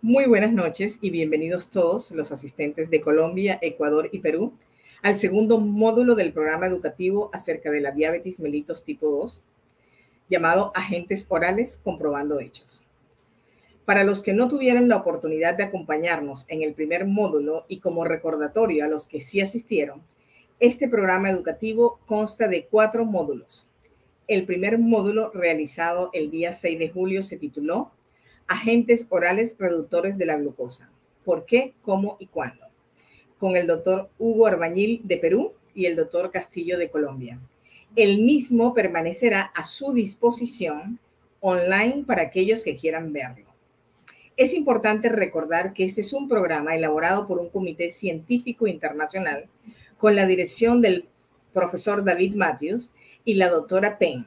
Muy buenas noches y bienvenidos todos los asistentes de Colombia, Ecuador y Perú al segundo módulo del programa educativo acerca de la diabetes mellitus tipo 2, llamado Agentes Orales Comprobando Hechos. Para los que no tuvieron la oportunidad de acompañarnos en el primer módulo y como recordatorio a los que sí asistieron, este programa educativo consta de 4 módulos. El primer módulo, realizado el día 6 de julio, se tituló Agentes orales reductores de la glucosa. ¿Por qué, cómo y cuándo? Con el doctor Hugo Arbañil de Perú y el doctor Castillo de Colombia. El mismo permanecerá a su disposición online para aquellos que quieran verlo. Es importante recordar que este es un programa elaborado por un comité científico internacional con la dirección del profesor David Matthews y la doctora Penn,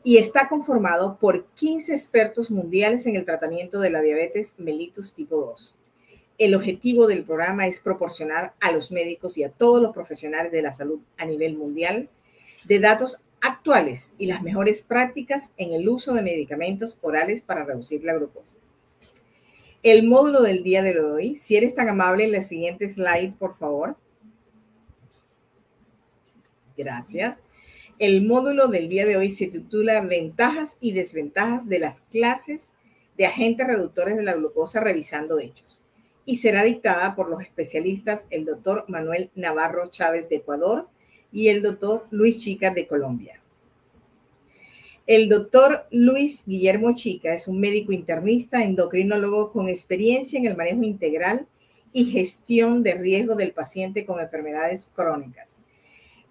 y está conformado por 15 expertos mundiales en el tratamiento de la diabetes mellitus tipo 2. El objetivo del programa es proporcionar a los médicos y a todos los profesionales de la salud a nivel mundial de datos actuales y las mejores prácticas en el uso de medicamentos orales para reducir la glucosa. El módulo del día de hoy, si eres tan amable, en la siguiente slide, por favor. Gracias. El módulo del día de hoy se titula Ventajas y desventajas de las clases de agentes reductores de la glucosa revisando hechos y será dictada por los especialistas el doctor Manuel Navarro Chávez de Ecuador y el doctor Luis Chica de Colombia. El doctor Luis Guillermo Chica es un médico internista, endocrinólogo con experiencia en el manejo integral y gestión de riesgo del paciente con enfermedades crónicas.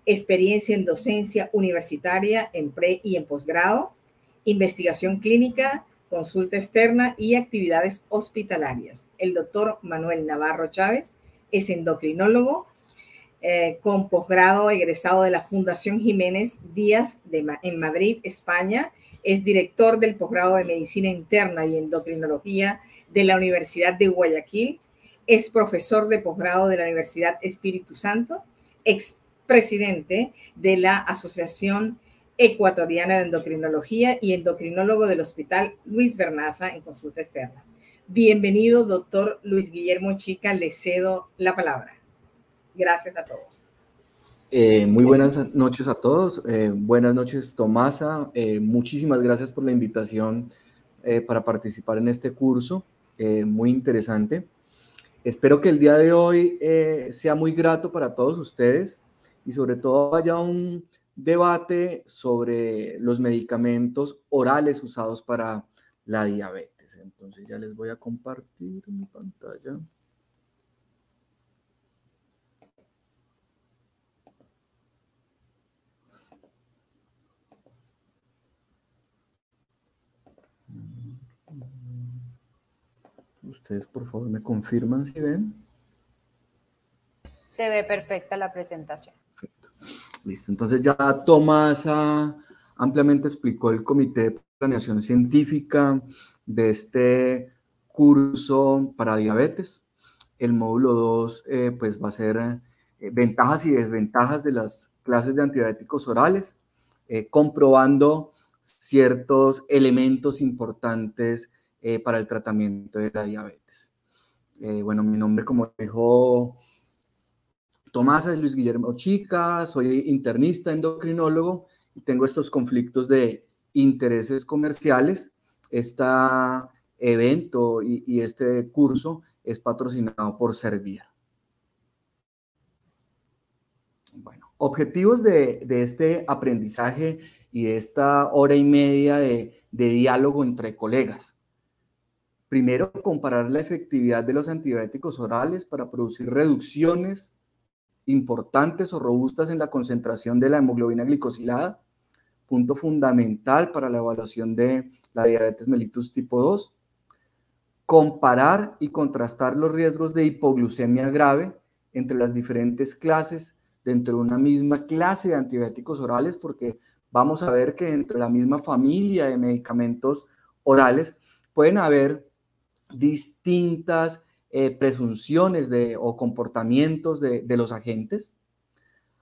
Experiencia en docencia universitaria en pre y en posgrado, investigación clínica, consulta externa y actividades hospitalarias. El doctor Manuel Navarro Chávez es endocrinólogo con posgrado egresado de la Fundación Jiménez Díaz en Madrid, España. Es director del posgrado de Medicina Interna y Endocrinología de la Universidad de Guayaquil. Es profesor de posgrado de la Universidad Espíritu Santo. Presidente de la Asociación Ecuatoriana de Endocrinología y endocrinólogo del Hospital Luis Vernaza en consulta externa. Bienvenido, doctor Luis Guillermo Chica, le cedo la palabra. Gracias a todos. Muy buenas noches a todos. Buenas noches, Tomasa. Muchísimas gracias por la invitación para participar en este curso. Muy interesante. Espero que el día de hoy sea muy grato para todos ustedes y sobre todo haya un debate sobre los medicamentos orales usados para la diabetes. Entonces ya les voy a compartir mi pantalla. Ustedes por favor me confirman si ven. Se ve perfecta la presentación. Perfecto. Listo, entonces ya Tomás ampliamente explicó el comité de planeación científica de este curso para diabetes. El módulo 2 pues va a ser ventajas y desventajas de las clases de antidiabéticos orales, comprobando ciertos elementos importantes para el tratamiento de la diabetes. Bueno, mi nombre, como dijo Tomás, es Luis Guillermo Chica, soy internista, endocrinólogo y tengo estos conflictos de intereses comerciales. Este evento y este curso es patrocinado por Servia. Bueno, objetivos de este aprendizaje y de esta hora y media de diálogo entre colegas. Primero, comparar la efectividad de los antidiabéticos orales para producir reducciones importantes o robustas en la concentración de la hemoglobina glicosilada, punto fundamental para la evaluación de la diabetes mellitus tipo 2. Comparar y contrastar los riesgos de hipoglucemia grave entre las diferentes clases dentro de una misma clase de antidiabéticos orales, porque vamos a ver que entre la misma familia de medicamentos orales pueden haber distintas presunciones o comportamientos de los agentes.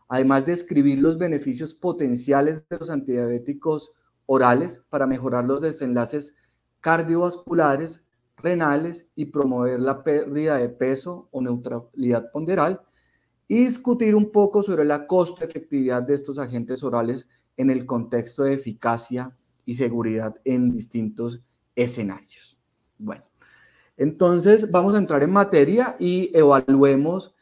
Además de describir los beneficios potenciales de los antidiabéticos orales para mejorar los desenlaces cardiovasculares, renales y promover la pérdida de peso o neutralidad ponderal, y discutir un poco sobre la costo-efectividad de estos agentes orales en el contexto de eficacia y seguridad en distintos escenarios. Bueno, entonces vamos a entrar en materia y evaluemos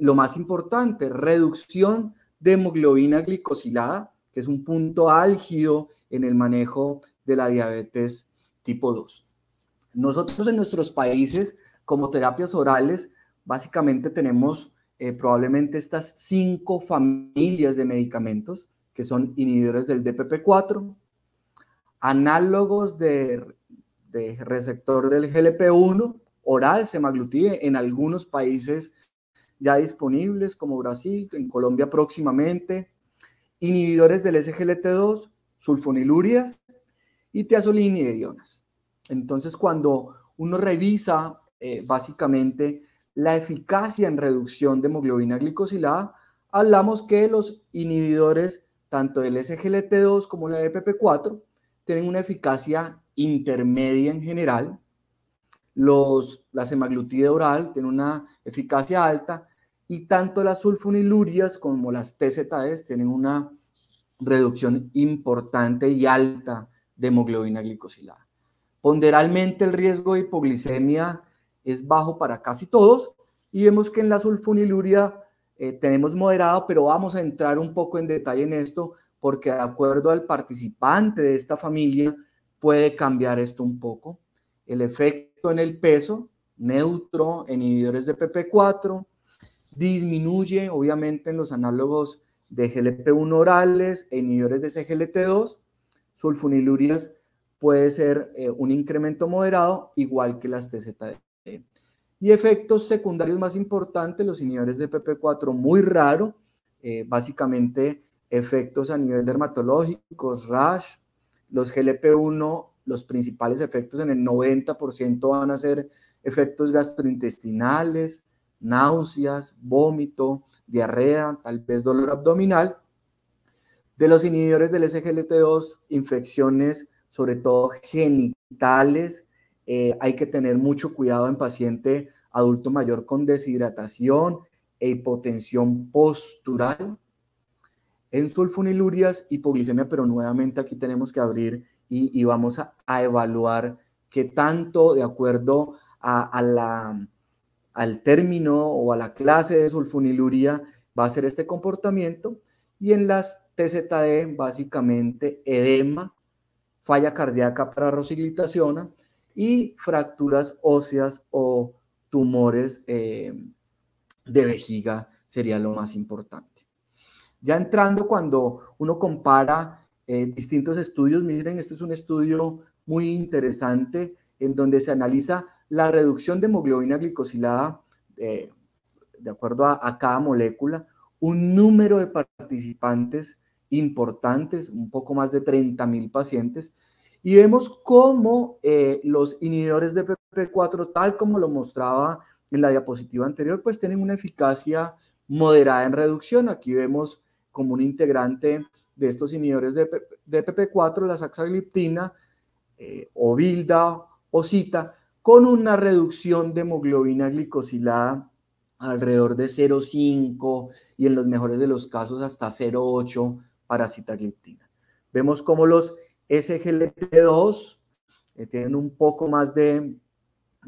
lo más importante, reducción de hemoglobina glicosilada, que es un punto álgido en el manejo de la diabetes tipo 2. Nosotros en nuestros países, como terapias orales, básicamente tenemos probablemente estas 5 familias de medicamentos, que son inhibidores del DPP4, análogos de receptor del GLP-1, oral, semaglutide, en algunos países ya disponibles, como Brasil, en Colombia próximamente, inhibidores del SGLT2, sulfonilurias y tiazolinidionas. Entonces, cuando uno revisa básicamente la eficacia en reducción de hemoglobina glicosilada, hablamos que los inhibidores, tanto del SGLT2 como la DPP4, tienen una eficacia intermedia en general. La semaglutide oral tiene una eficacia alta y tanto las sulfonilurias como las TZDs tienen una reducción importante y alta de hemoglobina glicosilada. Ponderalmente el riesgo de hipoglicemia es bajo para casi todos y vemos que en la sulfoniluria tenemos moderado, pero vamos a entrar un poco en detalle en esto porque de acuerdo al participante de esta familia puede cambiar esto un poco. El efecto en el peso, neutro en inhibidores de PP4, disminuye obviamente en los análogos de GLP-1 orales e inhibidores de SGLT2, sulfonilurias puede ser un incremento moderado, igual que las TZD. Y efectos secundarios más importantes, los inhibidores de PP4 muy raro, básicamente efectos a nivel dermatológicos, rash, los GLP-1, los principales efectos en el 90% van a ser efectos gastrointestinales, náuseas, vómito, diarrea, tal vez dolor abdominal. De los inhibidores del SGLT2, infecciones sobre todo genitales, hay que tener mucho cuidado en paciente adulto mayor con deshidratación e hipotensión postural. En sulfonilurias, hipoglicemia, pero nuevamente aquí tenemos que abrir y vamos a evaluar qué tanto de acuerdo al término o a la clase de sulfoniluria va a ser este comportamiento. Y en las TZD, básicamente edema, falla cardíaca para rosiglitazona y fracturas óseas o tumores de vejiga sería lo más importante. Ya entrando, cuando uno compara distintos estudios, miren, este es un estudio muy interesante en donde se analiza la reducción de hemoglobina glicosilada de acuerdo a cada molécula, un número de participantes importantes, un poco más de 30,000 pacientes, y vemos cómo los inhibidores de PP4, tal como lo mostraba en la diapositiva anterior, pues tienen una eficacia moderada en reducción. Aquí vemos como un integrante de estos inhibidores de PP4, la saxagliptina, Obilda o Cita, con una reducción de hemoglobina glicosilada alrededor de 0,5 y en los mejores de los casos hasta 0,8 para sitagliptina. Vemos como los SGLT2 tienen un poco más de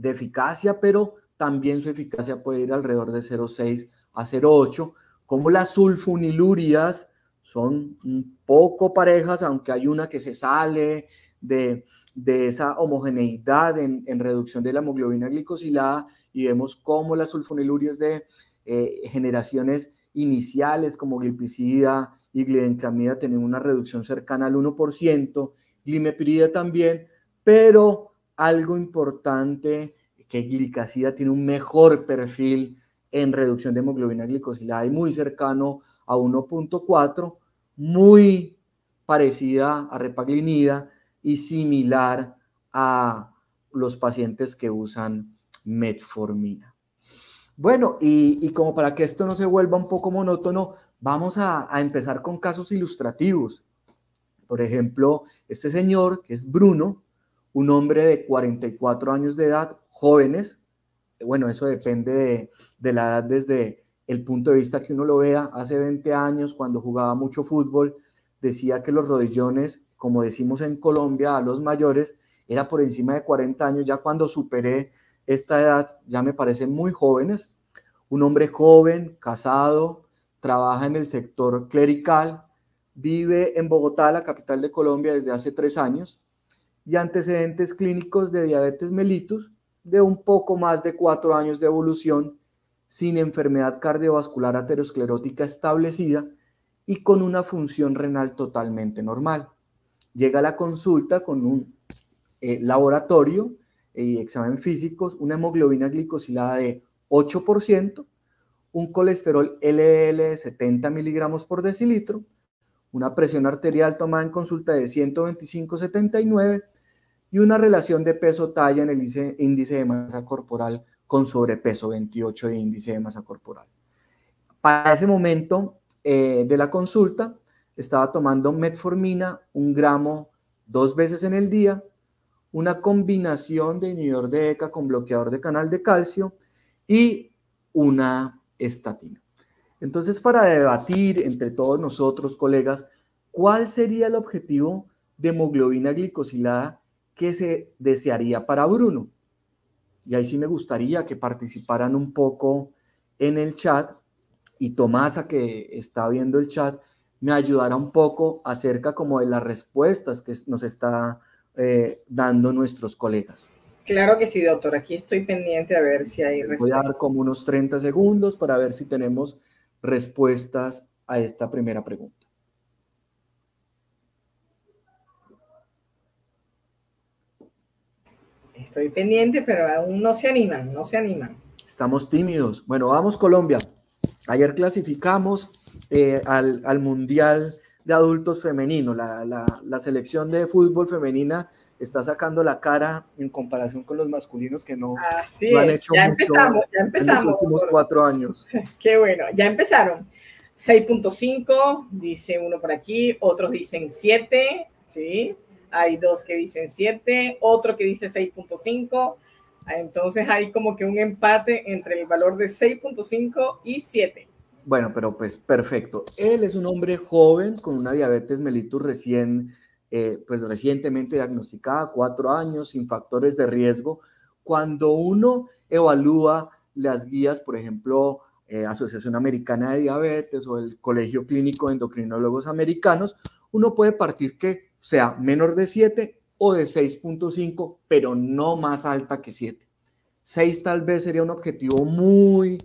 eficacia, pero también su eficacia puede ir alrededor de 0,6 a 0,8, como las sulfonilurias son un poco parejas, aunque hay una que se sale de esa homogeneidad en reducción de la hemoglobina glicosilada, y vemos cómo las sulfonilurias de generaciones iniciales como glipizida y glibenclamida tienen una reducción cercana al 1%, glimepirida también, pero algo importante, que glicazida tiene un mejor perfil en reducción de hemoglobina glicosilada y muy cercano a 1.4, muy parecida a repaglinida y similar a los pacientes que usan metformina. Bueno, y como para que esto no se vuelva un poco monótono, vamos a empezar con casos ilustrativos. Por ejemplo, este señor, que es Bruno, un hombre de 44 años de edad, jóvenes, bueno, eso depende de la edad desde el punto de vista que uno lo vea. Hace 20 años, cuando jugaba mucho fútbol, decía que los rodillones, como decimos en Colombia, a los mayores, era por encima de 40 años. Ya cuando superé esta edad, ya me parecen muy jóvenes. Un hombre joven, casado, trabaja en el sector clerical, vive en Bogotá, la capital de Colombia, desde hace 3 años, y antecedentes clínicos de diabetes mellitus, de un poco más de 4 años de evolución, sin enfermedad cardiovascular aterosclerótica establecida y con una función renal totalmente normal. Llega a la consulta con un laboratorio y examen físicos, una hemoglobina glicosilada de 8%, un colesterol LDL de 70 miligramos por decilitro, una presión arterial tomada en consulta de 125/79 y una relación de peso-talla en el índice de masa corporal con sobrepeso, 28 de índice de masa corporal. Para ese momento de la consulta, estaba tomando metformina, 1 gramo 2 veces en el día, una combinación de inhibidor de ECA con bloqueador de canal de calcio y una estatina. Entonces, para debatir entre todos nosotros, colegas, ¿cuál sería el objetivo de hemoglobina glicosilada que se desearía para Bruno? Y ahí sí me gustaría que participaran un poco en el chat y Tomasa, que está viendo el chat, me ayudara un poco acerca como de las respuestas que nos está dando nuestros colegas. Claro que sí, doctor. Aquí estoy pendiente a ver si hay respuestas. Voy a dar como unos 30 segundos para ver si tenemos respuestas a esta primera pregunta. Estoy pendiente, pero aún no se animan, no se animan. Estamos tímidos. Bueno, vamos Colombia. Ayer clasificamos al Mundial de Adultos Femenino. La selección de fútbol femenina está sacando la cara en comparación con los masculinos que no han hecho ya mucho empezamos, en los últimos 4 años. Qué bueno, ya empezaron. 6.5, dice uno por aquí, otros dicen 7, ¿sí? Hay 2 que dicen 7, otro que dice 6.5. Entonces hay como que un empate entre el valor de 6.5 y 7. Bueno, pero pues perfecto. Él es un hombre joven con una diabetes mellitus recientemente diagnosticada, 4 años, sin factores de riesgo. Cuando uno evalúa las guías, por ejemplo, Asociación Americana de Diabetes o el Colegio Clínico de Endocrinólogos Americanos, uno puede partir que sea menor de 7 o de 6.5, pero no más alta que 7. 6 tal vez sería un objetivo muy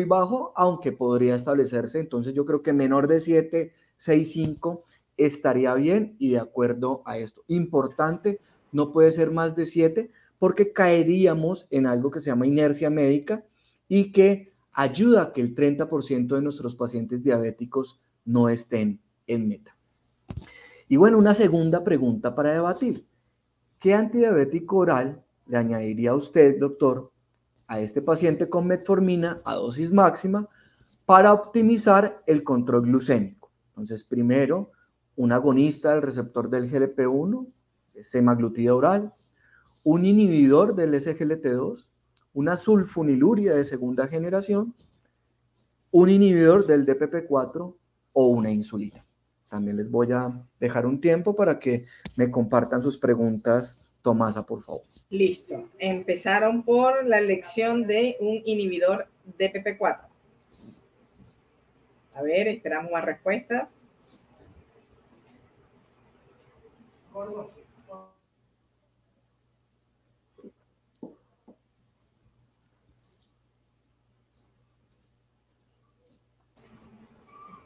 bajo, aunque podría establecerse. Entonces yo creo que menor de 7, 6.5 estaría bien y de acuerdo a esto. Importante, no puede ser más de 7 porque caeríamos en algo que se llama inercia médica y que ayuda a que el 30% de nuestros pacientes diabéticos no estén en meta. Y bueno, una segunda pregunta para debatir. ¿Qué antidiabético oral le añadiría a usted, doctor, a este paciente con metformina a dosis máxima para optimizar el control glucémico? Entonces, primero, un agonista del receptor del GLP-1, semaglutida oral, un inhibidor del SGLT2, una sulfoniluria de segunda generación, un inhibidor del DPP4 o una insulina. También les voy a dejar un tiempo para que me compartan sus preguntas. Tomasa, por favor. Listo. Empezaron por la elección de un inhibidor DPP4. A ver, esperamos más respuestas.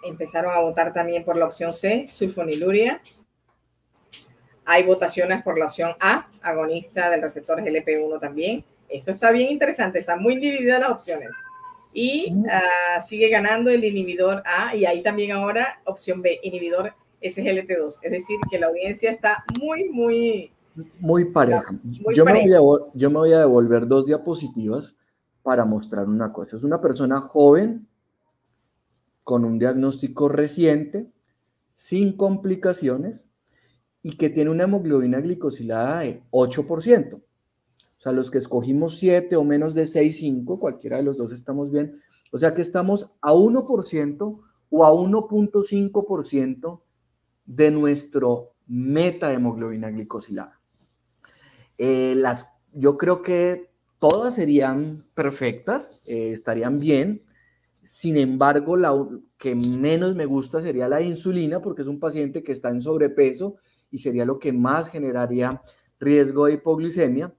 Empezaron a votar también por la opción C, sulfoniluria. Hay votaciones por la opción A, agonista del receptor GLP-1 también. Esto está bien interesante, están muy divididas las opciones. Y sigue ganando el inhibidor A, y hay también ahora opción B, inhibidor SGLT2. Es decir, que la audiencia está muy pareja. Yo me voy a devolver 2 diapositivas para mostrar una cosa. Es una persona joven, con un diagnóstico reciente, sin complicaciones, y que tiene una hemoglobina glicosilada de 8%. O sea, los que escogimos 7 o menos de 6,5, cualquiera de los dos estamos bien. O sea que estamos a 1% o a 1.5% de nuestro meta de hemoglobina glicosilada. Yo creo que todas serían perfectas, estarían bien. Sin embargo, la que menos me gusta sería la insulina, porque es un paciente que está en sobrepeso y sería lo que más generaría riesgo de hipoglicemia.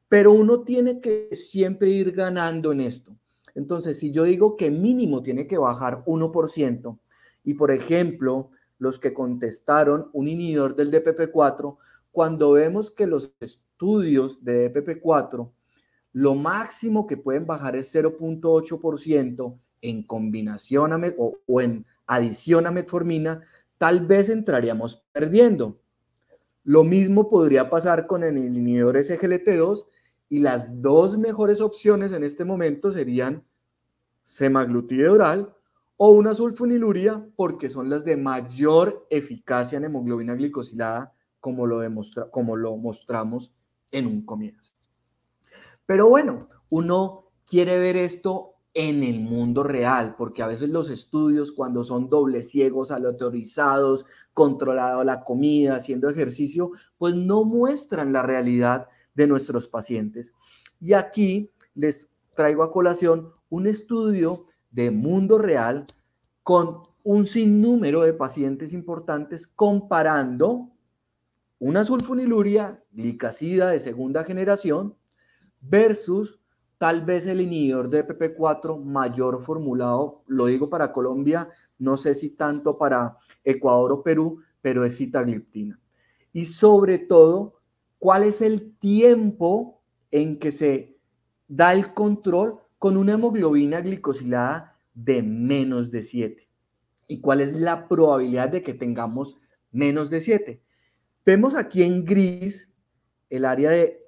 Pero uno tiene que siempre ir ganando en esto. Entonces, si yo digo que mínimo tiene que bajar 1%, y por ejemplo, los que contestaron un inhibidor del DPP4, cuando vemos que los estudios de DPP4, lo máximo que pueden bajar es 0.8% en combinación o en adición a metformina, tal vez entraríamos perdiendo. Lo mismo podría pasar con el inhibidor SGLT2 y las dos mejores opciones en este momento serían semaglutide oral o una sulfoniluria, porque son las de mayor eficacia en hemoglobina glicosilada, como lo mostramos en un comienzo. Pero bueno, uno quiere ver esto en el mundo real, porque a veces los estudios, cuando son dobles ciegos, aleatorizados, controlado la comida, haciendo ejercicio, pues no muestran la realidad de nuestros pacientes. Y aquí les traigo a colación un estudio de mundo real con un sinnúmero de pacientes importantes comparando una sulfoniluria glicazida de segunda generación versus tal vez el inhibidor de DPP4 mayor formulado, lo digo para Colombia, no sé si tanto para Ecuador o Perú, pero es sitagliptina. Y sobre todo, ¿cuál es el tiempo en que se da el control con una hemoglobina glicosilada de menos de 7? ¿Y cuál es la probabilidad de que tengamos menos de 7? Vemos aquí en gris el área de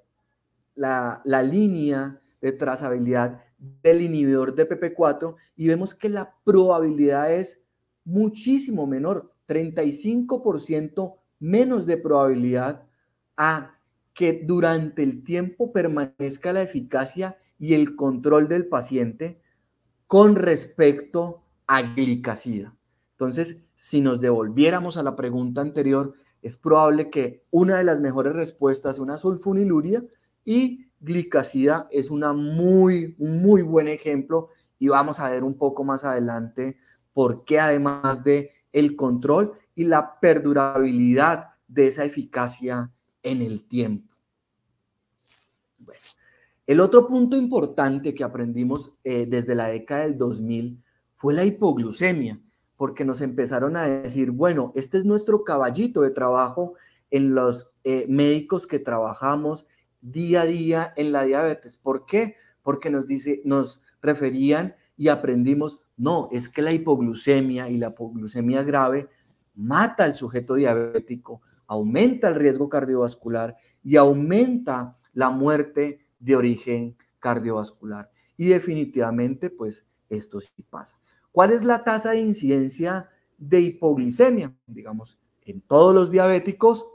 la línea de trazabilidad del inhibidor de DPP4 y vemos que la probabilidad es muchísimo menor, 35% menos de probabilidad a que durante el tiempo permanezca la eficacia y el control del paciente con respecto a glicazida. Entonces, si nos devolviéramos a la pregunta anterior, es probable que una de las mejores respuestas es una sulfoniluria y glicazida es un muy buen ejemplo y vamos a ver un poco más adelante por qué, además de el control y la perdurabilidad de esa eficacia en el tiempo. Bueno, el otro punto importante que aprendimos desde la década del 2000 fue la hipoglucemia, porque nos empezaron a decir, bueno, este es nuestro caballito de trabajo en los médicos que trabajamos día a día en la diabetes. ¿Por qué? Porque nos referían y aprendimos, no, es que la hipoglucemia y la hipoglucemia grave mata al sujeto diabético, aumenta el riesgo cardiovascular y aumenta la muerte de origen cardiovascular. Y definitivamente, pues, esto sí pasa. ¿Cuál es la tasa de incidencia de hipoglicemia? Digamos, en todos los diabéticos,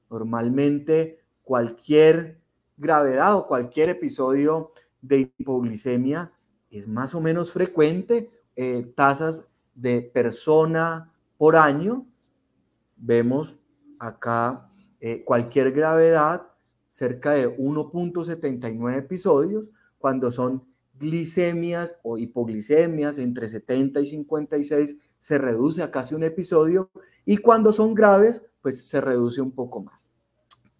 normalmente cualquier gravedad o cualquier episodio de hipoglicemia es más o menos frecuente, tasas de persona por año. Vemos acá cualquier gravedad, cerca de 1.79 episodios, cuando son glicemias o hipoglicemias entre 70 y 56 se reduce a casi un episodio y cuando son graves pues se reduce un poco más.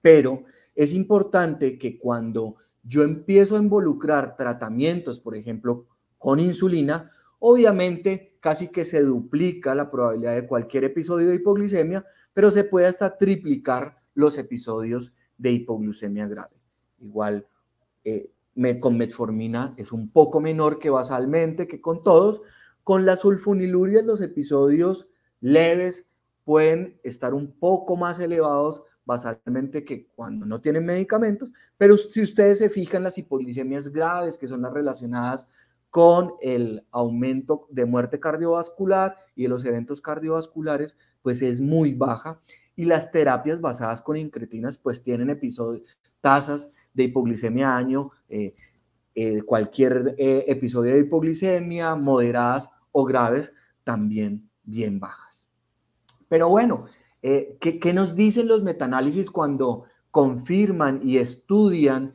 Pero es importante que cuando yo empiezo a involucrar tratamientos, por ejemplo, con insulina, obviamente casi que se duplica la probabilidad de cualquier episodio de hipoglicemia, pero se puede hasta triplicar los episodios de hipoglucemia grave. Igual con metformina es un poco menor que basalmente, que con todos. Con las sulfonilurias los episodios leves pueden estar un poco más elevados basalmente que cuando no tienen medicamentos, pero si ustedes se fijan, las hipoglicemias graves, que son las relacionadas con el aumento de muerte cardiovascular y de los eventos cardiovasculares, pues es muy baja. y las terapias basadas con incretinas pues tienen tasas de hipoglicemia año, cualquier episodio de hipoglicemia, moderadas o graves, también bien bajas. Pero bueno, ¿qué nos dicen los metaanálisis cuando confirman y estudian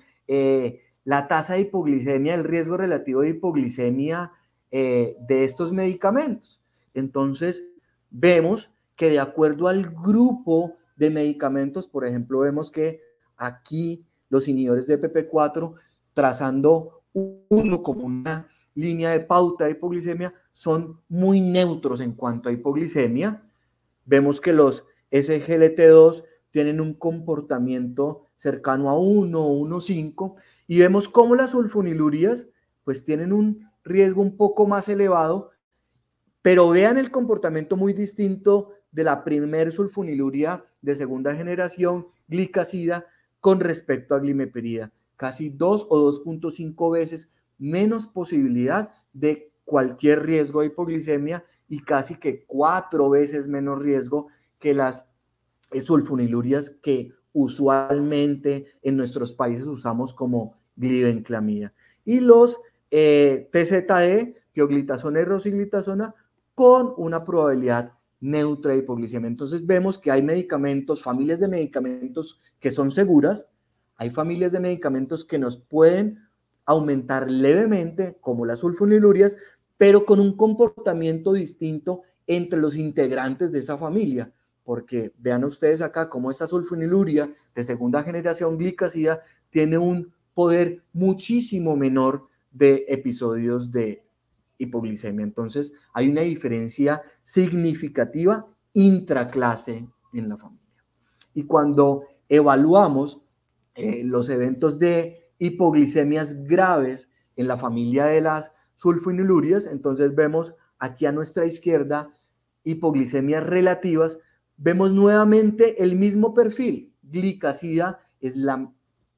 la tasa de hipoglicemia, el riesgo relativo de hipoglicemia de estos medicamentos? Entonces, vemos que de acuerdo al grupo de medicamentos, por ejemplo, vemos que aquí los inhibidores de PP4, trazando uno como una línea de pauta de hipoglicemia, son muy neutros en cuanto a hipoglicemia. Vemos que los SGLT2 tienen un comportamiento cercano a 1 o 1,5 y vemos cómo las sulfonilurías pues tienen un riesgo un poco más elevado, pero vean el comportamiento muy distinto de la primer sulfoniluria de segunda generación, glicazida, con respecto a glimeprida. Casi 2 o 2.5 veces menos posibilidad de cualquier riesgo de hipoglicemia y casi que 4 veces menos riesgo que las sulfonilurias que usualmente en nuestros países usamos como glibenclamida. Y los TZD, pioglitazona y rosiglitazona, con una probabilidad neutra de hipoglicemia. Entonces vemos que hay medicamentos, familias de medicamentos que son seguras, hay familias de medicamentos que nos pueden aumentar levemente, como las sulfonilurias, pero con un comportamiento distinto entre los integrantes de esa familia, porque vean ustedes acá cómo esta sulfoniluria de segunda generación glicazida tiene un poder muchísimo menor de episodios de hipoglicemia. Entonces hay una diferencia significativa intraclase en la familia. Y cuando evaluamos los eventos de hipoglicemias graves en la familia de las sulfonilurias, entonces vemos aquí a nuestra izquierda hipoglicemias relativas, vemos nuevamente el mismo perfil. Glicazida es la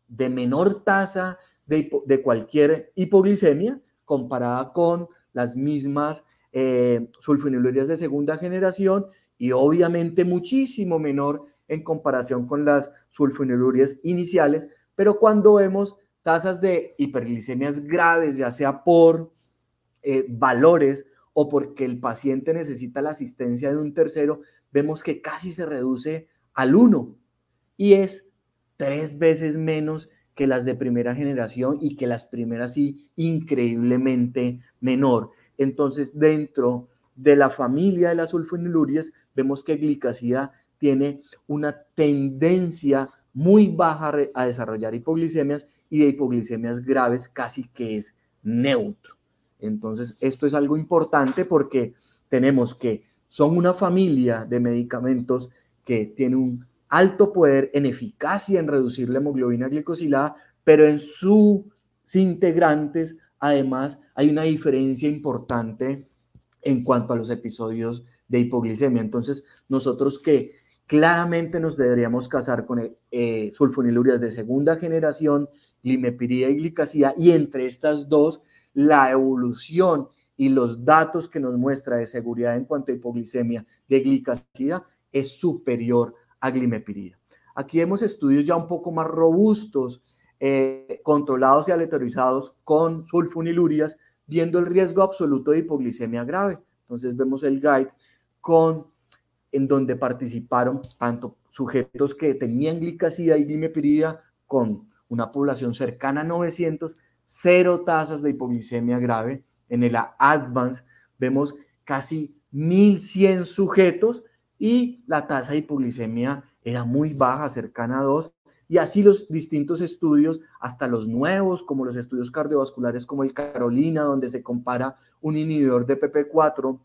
de menor tasa de cualquier hipoglicemia comparada con las mismas sulfonilurias de segunda generación y obviamente muchísimo menor en comparación con las sulfonilurias iniciales, pero cuando vemos tasas de hiperglicemias graves, ya sea por valores o porque el paciente necesita la asistencia de un tercero, vemos que casi se reduce al 1 y es 3 veces menos que las de primera generación y que las primeras sí increíblemente menor. Entonces, dentro de la familia de las sulfonilurias, vemos que glicazida tiene una tendencia muy baja a desarrollar hipoglicemias y de hipoglicemias graves casi que es neutro. Entonces, esto es algo importante porque tenemos que son una familia de medicamentos que tiene un alto poder en eficacia en reducir la hemoglobina glicosilada, pero en sus integrantes, además, hay una diferencia importante en cuanto a los episodios de hipoglicemia. Entonces, nosotros que claramente nos deberíamos casar con sulfonilurias de segunda generación, glimeprida y glicazida, y entre estas dos, la evolución y los datos que nos muestra de seguridad en cuanto a hipoglicemia de glicazida es superior a glimeprida. Aquí vemos estudios ya un poco más robustos, controlados y aleatorizados con sulfonilurias, viendo el riesgo absoluto de hipoglicemia grave. Entonces vemos el guide en donde participaron tanto sujetos que tenían glicazida y glimeprida con una población cercana a 900, 0 tasas de hipoglicemia grave. En el Advance vemos casi 1.100 sujetos y la tasa de hipoglicemia era muy baja, cercana a 2, y así los distintos estudios, hasta los nuevos, como los estudios cardiovasculares como el Carolina, donde se compara un inhibidor de PP4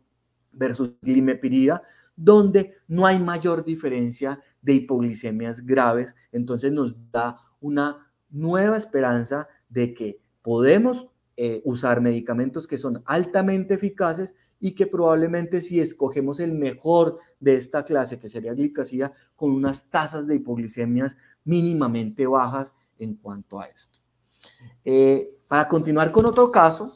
versus glimeprida, donde no hay mayor diferencia de hipoglicemias graves. Entonces nos da una nueva esperanza de que podemos usar medicamentos que son altamente eficaces y que probablemente si escogemos el mejor de esta clase, que sería glicazida, con unas tasas de hipoglicemias mínimamente bajas en cuanto a esto. Para continuar con otro caso,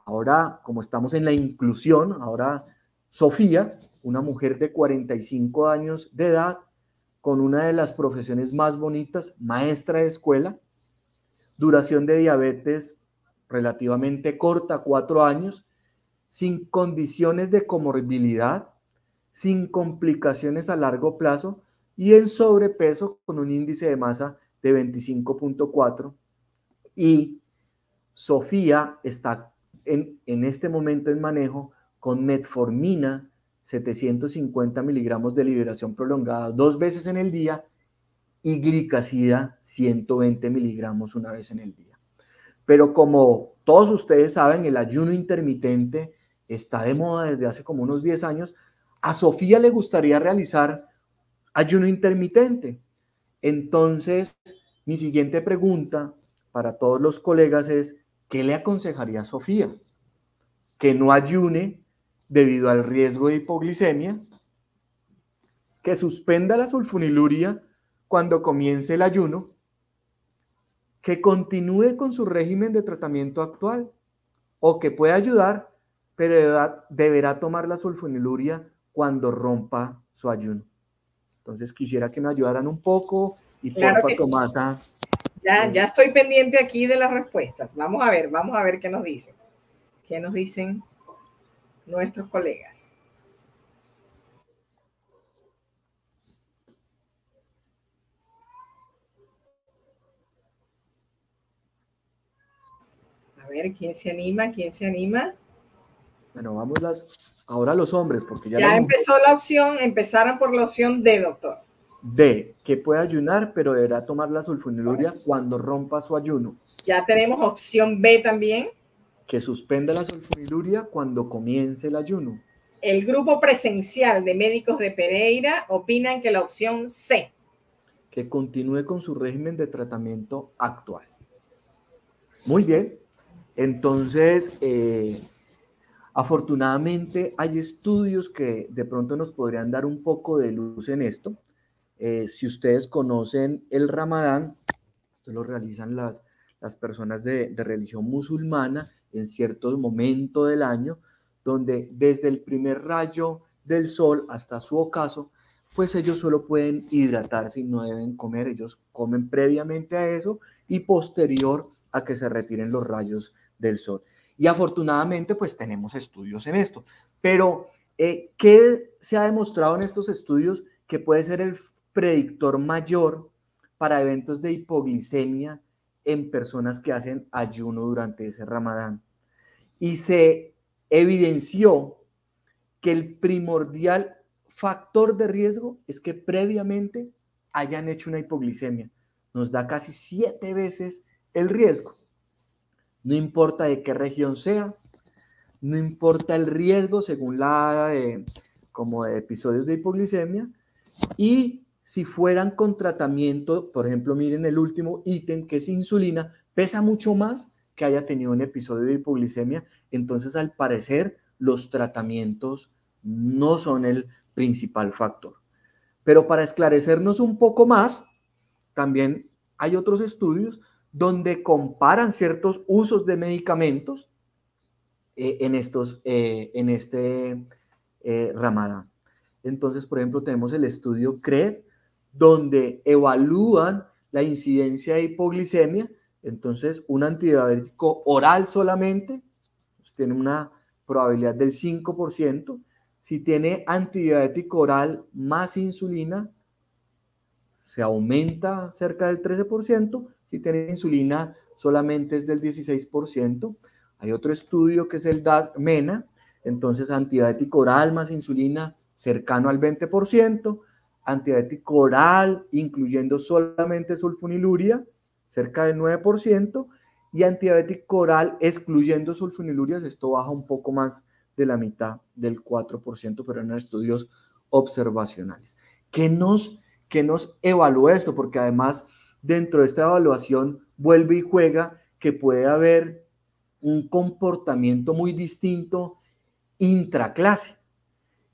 ahora como estamos en la inclusión, ahora Sofía, una mujer de 45 años de edad, con una de las profesiones más bonitas, maestra de escuela, duración de diabetes relativamente corta, 4 años, sin condiciones de comorbilidad, sin complicaciones a largo plazo y en sobrepeso con un índice de masa de 25.4. Y Sofía está en este momento en manejo con metformina, 750 miligramos de liberación prolongada 2 veces en el día y glicacida 120 miligramos una vez en el día. Pero como todos ustedes saben, el ayuno intermitente está de moda desde hace como unos 10 años. A Sofía le gustaría realizar ayuno intermitente. Entonces, mi siguiente pregunta para todos los colegas es, ¿qué le aconsejaría a Sofía? Que no ayune debido al riesgo de hipoglicemia, que suspenda la sulfoniluria cuando comience el ayuno, que continúe con su régimen de tratamiento actual o que puede ayudar, pero deberá tomar la sulfoniluria cuando rompa su ayuno. Entonces quisiera que me ayudaran un poco y claro porfa, Tomasa. Ya estoy pendiente aquí de las respuestas. Vamos a ver qué nos dicen. ¿Qué nos dicen nuestros colegas? A ver, ¿quién se anima? ¿Quién se anima? Bueno, vamos ahora los hombres, porque ya empezó la opción, empezaron por la opción D, doctor. D, que puede ayunar, pero deberá tomar la sulfoniluria cuando rompa su ayuno. Ya tenemos opción B también. Que suspenda la sulfoniluria cuando comience el ayuno. El grupo presencial de médicos de Pereira opinan que la opción C. Que continúe con su régimen de tratamiento actual. Muy bien. Entonces, afortunadamente hay estudios que de pronto nos podrían dar un poco de luz en esto. Si ustedes conocen el Ramadán, esto lo realizan las personas de religión musulmana en cierto momento del año, donde desde el primer rayo del sol hasta su ocaso, pues ellos solo pueden hidratarse y no deben comer. Ellos comen previamente a eso y posterior a que se retiren los rayos del sol. Y afortunadamente, pues tenemos estudios en esto. Pero, ¿qué se ha demostrado en estos estudios que puede ser el predictor mayor para eventos de hipoglicemia en personas que hacen ayuno durante ese Ramadán? Y se evidenció que el primordial factor de riesgo es que previamente hayan hecho una hipoglicemia. Nos da casi 7 veces el riesgo. No importa de qué región sea, no importa el riesgo según la como de episodios de hipoglicemia, y si fueran con tratamiento, por ejemplo, miren el último ítem que es insulina, pesa mucho más que haya tenido un episodio de hipoglicemia. Entonces, al parecer, los tratamientos no son el principal factor. Pero para esclarecernos un poco más, también hay otros estudios donde comparan ciertos usos de medicamentos en este Ramadán. Entonces, por ejemplo, tenemos el estudio CRED, donde evalúan la incidencia de hipoglicemia. Entonces, un antidiabético oral solamente pues, tiene una probabilidad del 5%. Si tiene antidiabético oral más insulina, se aumenta cerca del 13%. Si tiene insulina, solamente es del 16%. Hay otro estudio que es el DAT-MENA. Entonces, antidiabético oral más insulina, cercano al 20%. Antidiabético oral, incluyendo solamente sulfoniluria, cerca del 9%. Y antidiabético oral, excluyendo sulfonilurias, esto baja un poco más de la mitad, del 4%, pero en estudios observacionales. ¿Qué nos evalúa esto? Porque además, dentro de esta evaluación, vuelve y juega que puede haber un comportamiento muy distinto intraclase.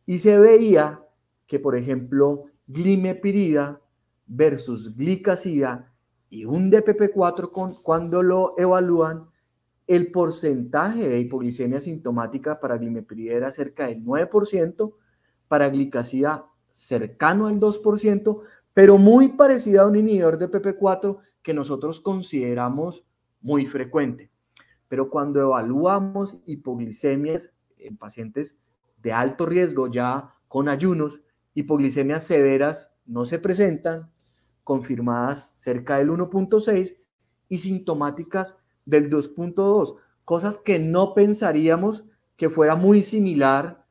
Y se veía que, por ejemplo, glimepirida versus glicacida y un DPP-4, cuando lo evalúan, el porcentaje de hipoglicemia sintomática para glimepirida era cerca del 9%, para glicacida cercano al 2%, pero muy parecida a un inhibidor de PP4 que nosotros consideramos muy frecuente. Pero cuando evaluamos hipoglicemias en pacientes de alto riesgo ya con ayunos, hipoglicemias severas no se presentan, confirmadas cerca del 1.6 y sintomáticas del 2.2, cosas que no pensaríamos que fuera muy similar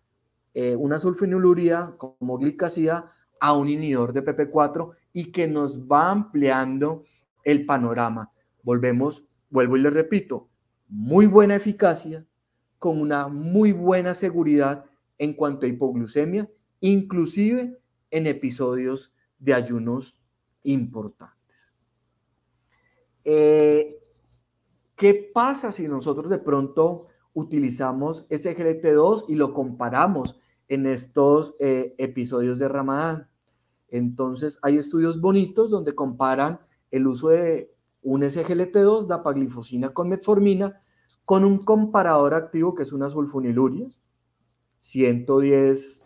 una sulfoniluria como glicazida a un inhibidor de PP4 y que nos va ampliando el panorama. Vuelvo y le repito, muy buena eficacia, con una muy buena seguridad en cuanto a hipoglucemia, inclusive en episodios de ayunos importantes. ¿Qué pasa si nosotros de pronto utilizamos SGLT2 y lo comparamos en estos episodios de Ramadán? Entonces hay estudios bonitos donde comparan el uso de un SGLT2, dapaglifosina con metformina, con un comparador activo que es una sulfoniluria, 110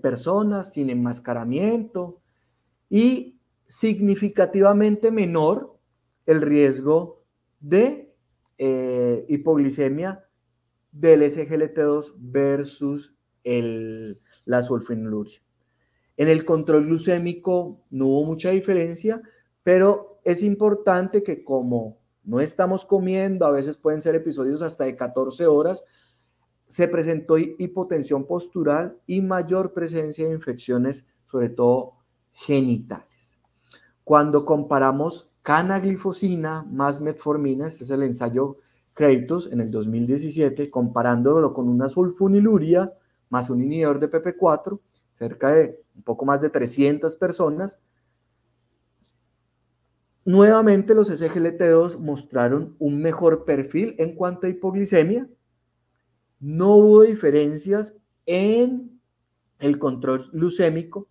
personas sin enmascaramiento y significativamente menor el riesgo de hipoglicemia del SGLT2 versus la sulfoniluria. En el control glucémico no hubo mucha diferencia, pero es importante que como no estamos comiendo, a veces pueden ser episodios hasta de 14 horas, se presentó hipotensión postural y mayor presencia de infecciones, sobre todo genitales. Cuando comparamos canaglifosina más metformina, este es el ensayo Créditos en el 2017, comparándolo con una sulfoniluria más un inhibidor de PP4, cerca de un poco más de 300 personas, nuevamente los SGLT2 mostraron un mejor perfil en cuanto a hipoglicemia. No hubo diferencias en el control glucémico,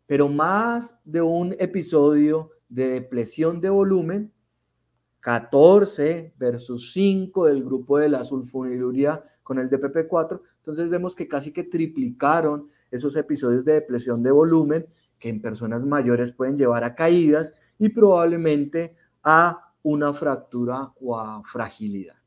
pero más de un episodio de depresión de volumen, 14 versus 5 del grupo de la sulfoniluria con el DPP4. Entonces vemos que casi que triplicaron esos episodios de depresión de volumen que en personas mayores pueden llevar a caídas y probablemente a una fractura o a fragilidad.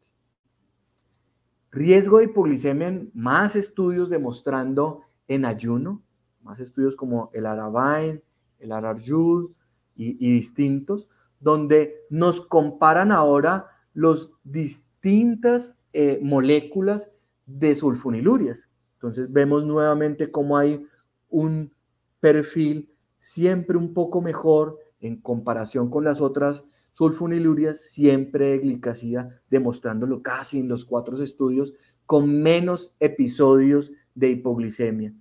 Riesgo de hipoglicemia en más estudios demostrando en ayuno, más estudios como el Arabine, el Ararjud y distintos, donde nos comparan ahora las distintas moléculas de sulfonilurias. Entonces vemos nuevamente cómo hay un perfil siempre un poco mejor en comparación con las otras sulfonilurias, siempre de glicazida, demostrándolo casi en los 4 estudios, con menos episodios de hipoglicemia.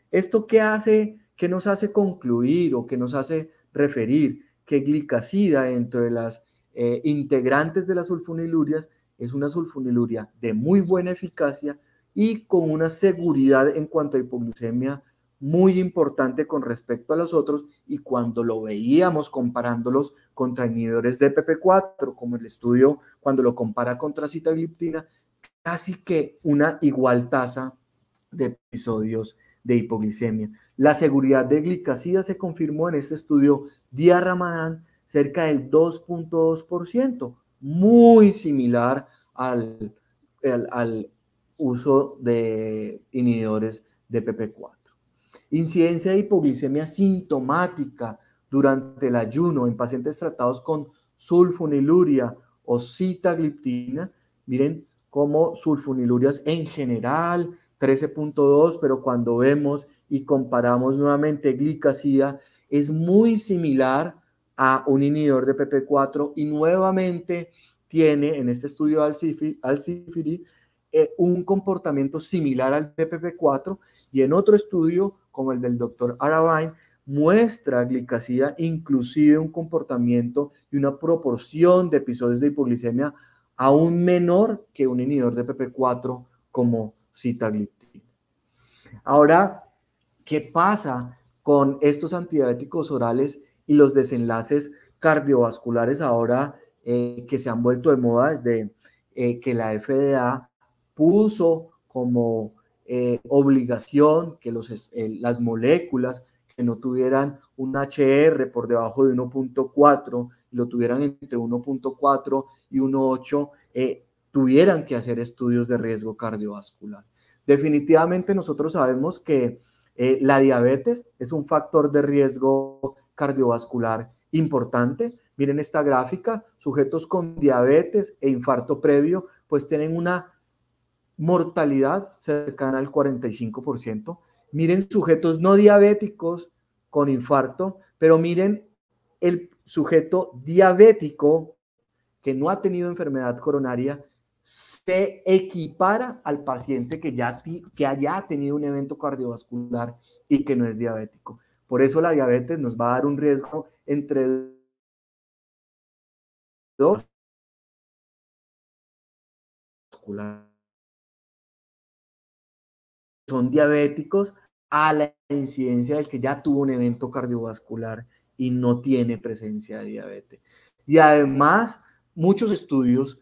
¿Esto qué hace? ¿Qué nos hace concluir o qué nos hace referir? Que glicazida dentro de las integrantes de las sulfonilurias es una sulfoniluria de muy buena eficacia y con una seguridad en cuanto a hipoglucemia muy importante con respecto a los otros, y cuando lo veíamos comparándolos contra inhibidores de PP4, como el estudio cuando lo compara contra sitagliptina, casi que una igual tasa de episodios de hipoglicemia. La seguridad de glicazida se confirmó en este estudio Dia-Ramadan cerca del 2.2%, muy similar al uso de inhibidores de PP4. Incidencia de hipoglicemia sintomática durante el ayuno en pacientes tratados con sulfoniluria o sitagliptina. Miren cómo sulfonilurias en general 13.2, pero cuando vemos y comparamos nuevamente glicazida es muy similar a un inhibidor de PP4 y nuevamente tiene en este estudio Al-Sifiri un comportamiento similar al de PP4, y en otro estudio como el del doctor Arabine muestra glicazida inclusive un comportamiento y una proporción de episodios de hipoglicemia aún menor que un inhibidor de PP4 como sitagliptina. Ahora, ¿qué pasa con estos antidiabéticos orales y los desenlaces cardiovasculares ahora que se han vuelto de moda desde que la FDA puso como obligación que las moléculas que no tuvieran un HR por debajo de 1.4, lo tuvieran entre 1.4 y 1.8, tuvieran que hacer estudios de riesgo cardiovascular. Definitivamente nosotros sabemos que la diabetes es un factor de riesgo cardiovascular importante. Miren esta gráfica, sujetos con diabetes e infarto previo, pues tienen una mortalidad cercana al 45%. Miren sujetos no diabéticos con infarto, pero miren el sujeto diabético que no ha tenido enfermedad coronaria, se equipara al paciente que haya tenido un evento cardiovascular y que no es diabético. Por eso la diabetes nos va a dar un riesgo entre 2 son diabéticos a la incidencia del que ya tuvo un evento cardiovascular y no tiene presencia de diabetes. Y además, muchos estudios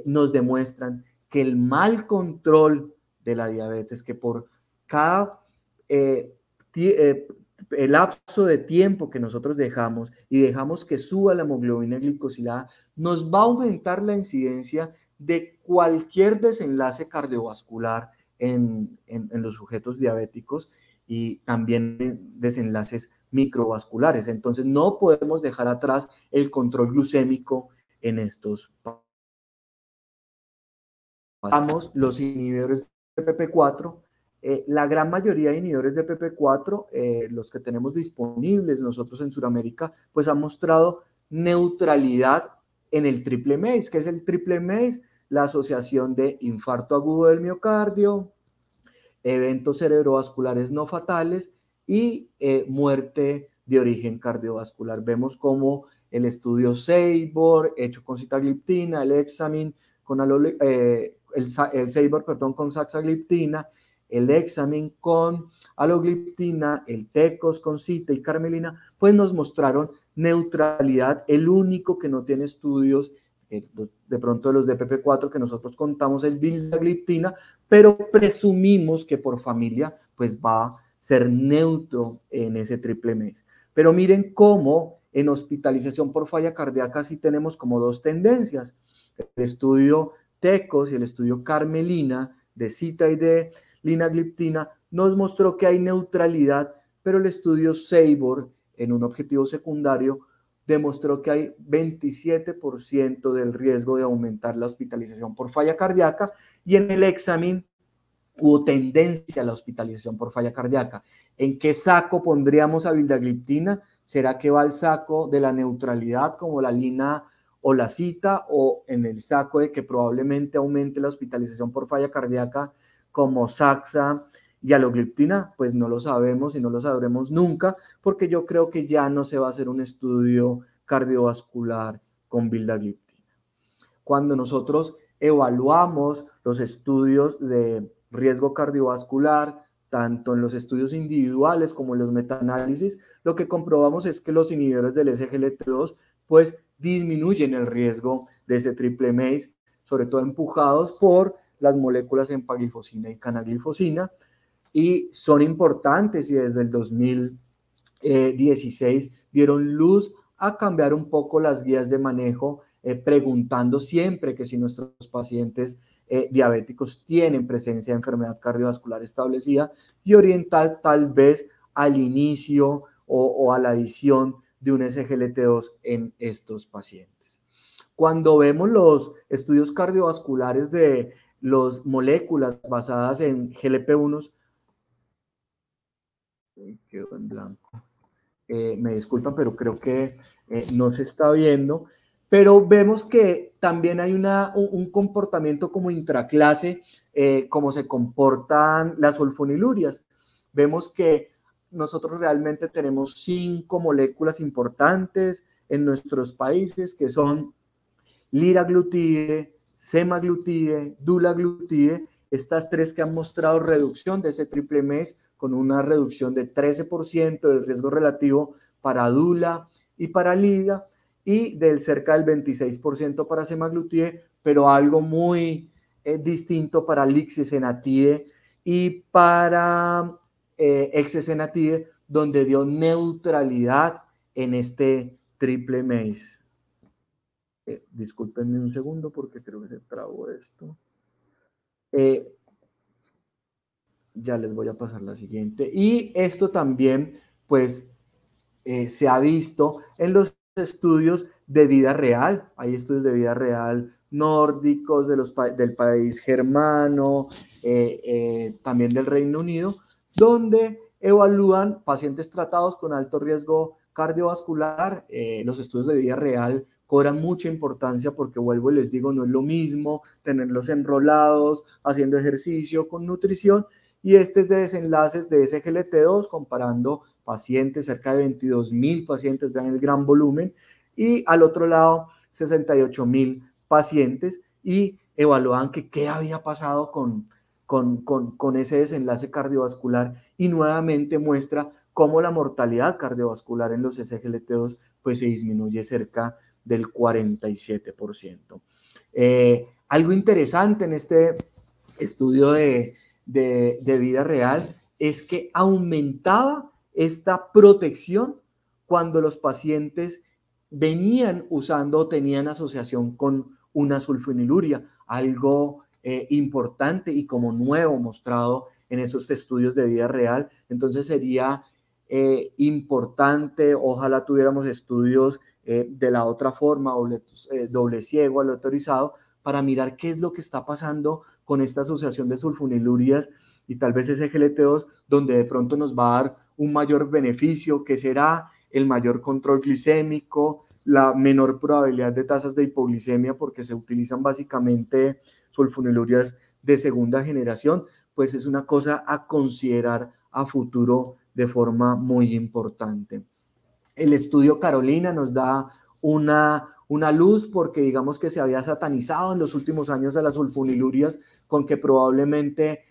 nos demuestran que el mal control de la diabetes, que por cada el lapso de tiempo que nosotros dejamos y dejamos que suba la hemoglobina glicosilada, nos va a aumentar la incidencia de cualquier desenlace cardiovascular en los sujetos diabéticos y también desenlaces microvasculares. Entonces no podemos dejar atrás el control glucémico en estos pacientes. Los inhibidores de PP4, la gran mayoría de inhibidores de PP4, los que tenemos disponibles nosotros en Sudamérica, pues han mostrado neutralidad en el triple MACE. ¿Qué es el triple MACE? La asociación de infarto agudo del miocardio, eventos cerebrovasculares no fatales y muerte de origen cardiovascular. Vemos como el estudio SABOR, hecho con sitagliptina, el Examine con el SABOR, perdón, con saxagliptina, el Examine con alogliptina, el TECOS con cita y carmelina, pues nos mostraron neutralidad. El único que no tiene estudios de pronto de los de PP4 que nosotros contamos es vildagliptina, pero presumimos que por familia pues va a ser neutro en ese triple MACE. Pero miren cómo en hospitalización por falla cardíaca sí tenemos como dos tendencias. El estudio TECOS y el estudio Carmelina de cita y de linagliptina nos mostró que hay neutralidad, pero el estudio SABOR en un objetivo secundario demostró que hay 27% del riesgo de aumentar la hospitalización por falla cardíaca y en el Examine hubo tendencia a la hospitalización por falla cardíaca. ¿En qué saco pondríamos a vildagliptina? ¿Será que va al saco de la neutralidad como la lina o la cita o en el saco de que probablemente aumente la hospitalización por falla cardíaca como saxa y alogliptina? Pues no lo sabemos y no lo sabremos nunca, porque yo creo que ya no se va a hacer un estudio cardiovascular con vildagliptina. Cuando nosotros evaluamos los estudios de riesgo cardiovascular, tanto en los estudios individuales como en los metaanálisis, lo que comprobamos es que los inhibidores del SGLT2 pues disminuyen el riesgo de ese triple MACE, sobre todo empujados por las moléculas empaglifosina y canaglifosina, y son importantes y desde el 2016 dieron luz a cambiar un poco las guías de manejo, preguntando siempre que si nuestros pacientes diabéticos tienen presencia de enfermedad cardiovascular establecida y orientar tal vez al inicio o a la adición de un SGLT2 en estos pacientes. Cuando vemos los estudios cardiovasculares de las moléculas basadas en GLP-1, quedó en blanco. Me disculpan, pero creo que no se está viendo. Pero vemos que también hay un comportamiento como intraclase, cómo se comportan las sulfonilurias. Vemos que nosotros realmente tenemos 5 moléculas importantes en nuestros países, que son liraglutide, semaglutide, dulaglutide, estas 3 que han mostrado reducción de ese triple MACE con una reducción de 13% del riesgo relativo para dula y para lira y del cerca del 26% para semaglutide, pero algo muy distinto para lixisenatide y para exescenative, donde dio neutralidad en este triple MACE. Discúlpenme un segundo porque creo que se trabó esto. Ya les voy a pasar la siguiente. Y esto también, pues, se ha visto en los estudios de vida real. Hay estudios de vida real nórdicos del país germano, también del Reino Unido, donde evalúan pacientes tratados con alto riesgo cardiovascular. Los estudios de vida real cobran mucha importancia porque, vuelvo y les digo, no es lo mismo tenerlos enrolados, haciendo ejercicio con nutrición, y este es de desenlaces de SGLT2 comparando pacientes, cerca de 22,000 pacientes, vean el gran volumen, y al otro lado 68,000 pacientes, y evaluaban que qué había pasado con ese desenlace cardiovascular, y nuevamente muestra cómo la mortalidad cardiovascular en los SGLT2 pues se disminuye cerca del 47%. Algo interesante en este estudio de vida real es que aumentaba esta protección cuando los pacientes venían usando o tenían asociación con una sulfoniluria, algo importante y como nuevo mostrado en esos estudios de vida real. Entonces sería importante, ojalá tuviéramos estudios de la otra forma, doble ciego, aleatorizado, para mirar qué es lo que está pasando con esta asociación de sulfonilurias y tal vez ese GLT2, donde de pronto nos va a dar un mayor beneficio, que será el mayor control glicémico, la menor probabilidad de tasas de hipoglicemia, porque se utilizan básicamente sulfonilurias de segunda generación. Pues es una cosa a considerar a futuro de forma muy importante. El estudio Carolina nos da una luz, porque digamos que se había satanizado en los últimos años a las sulfonilurias con que probablemente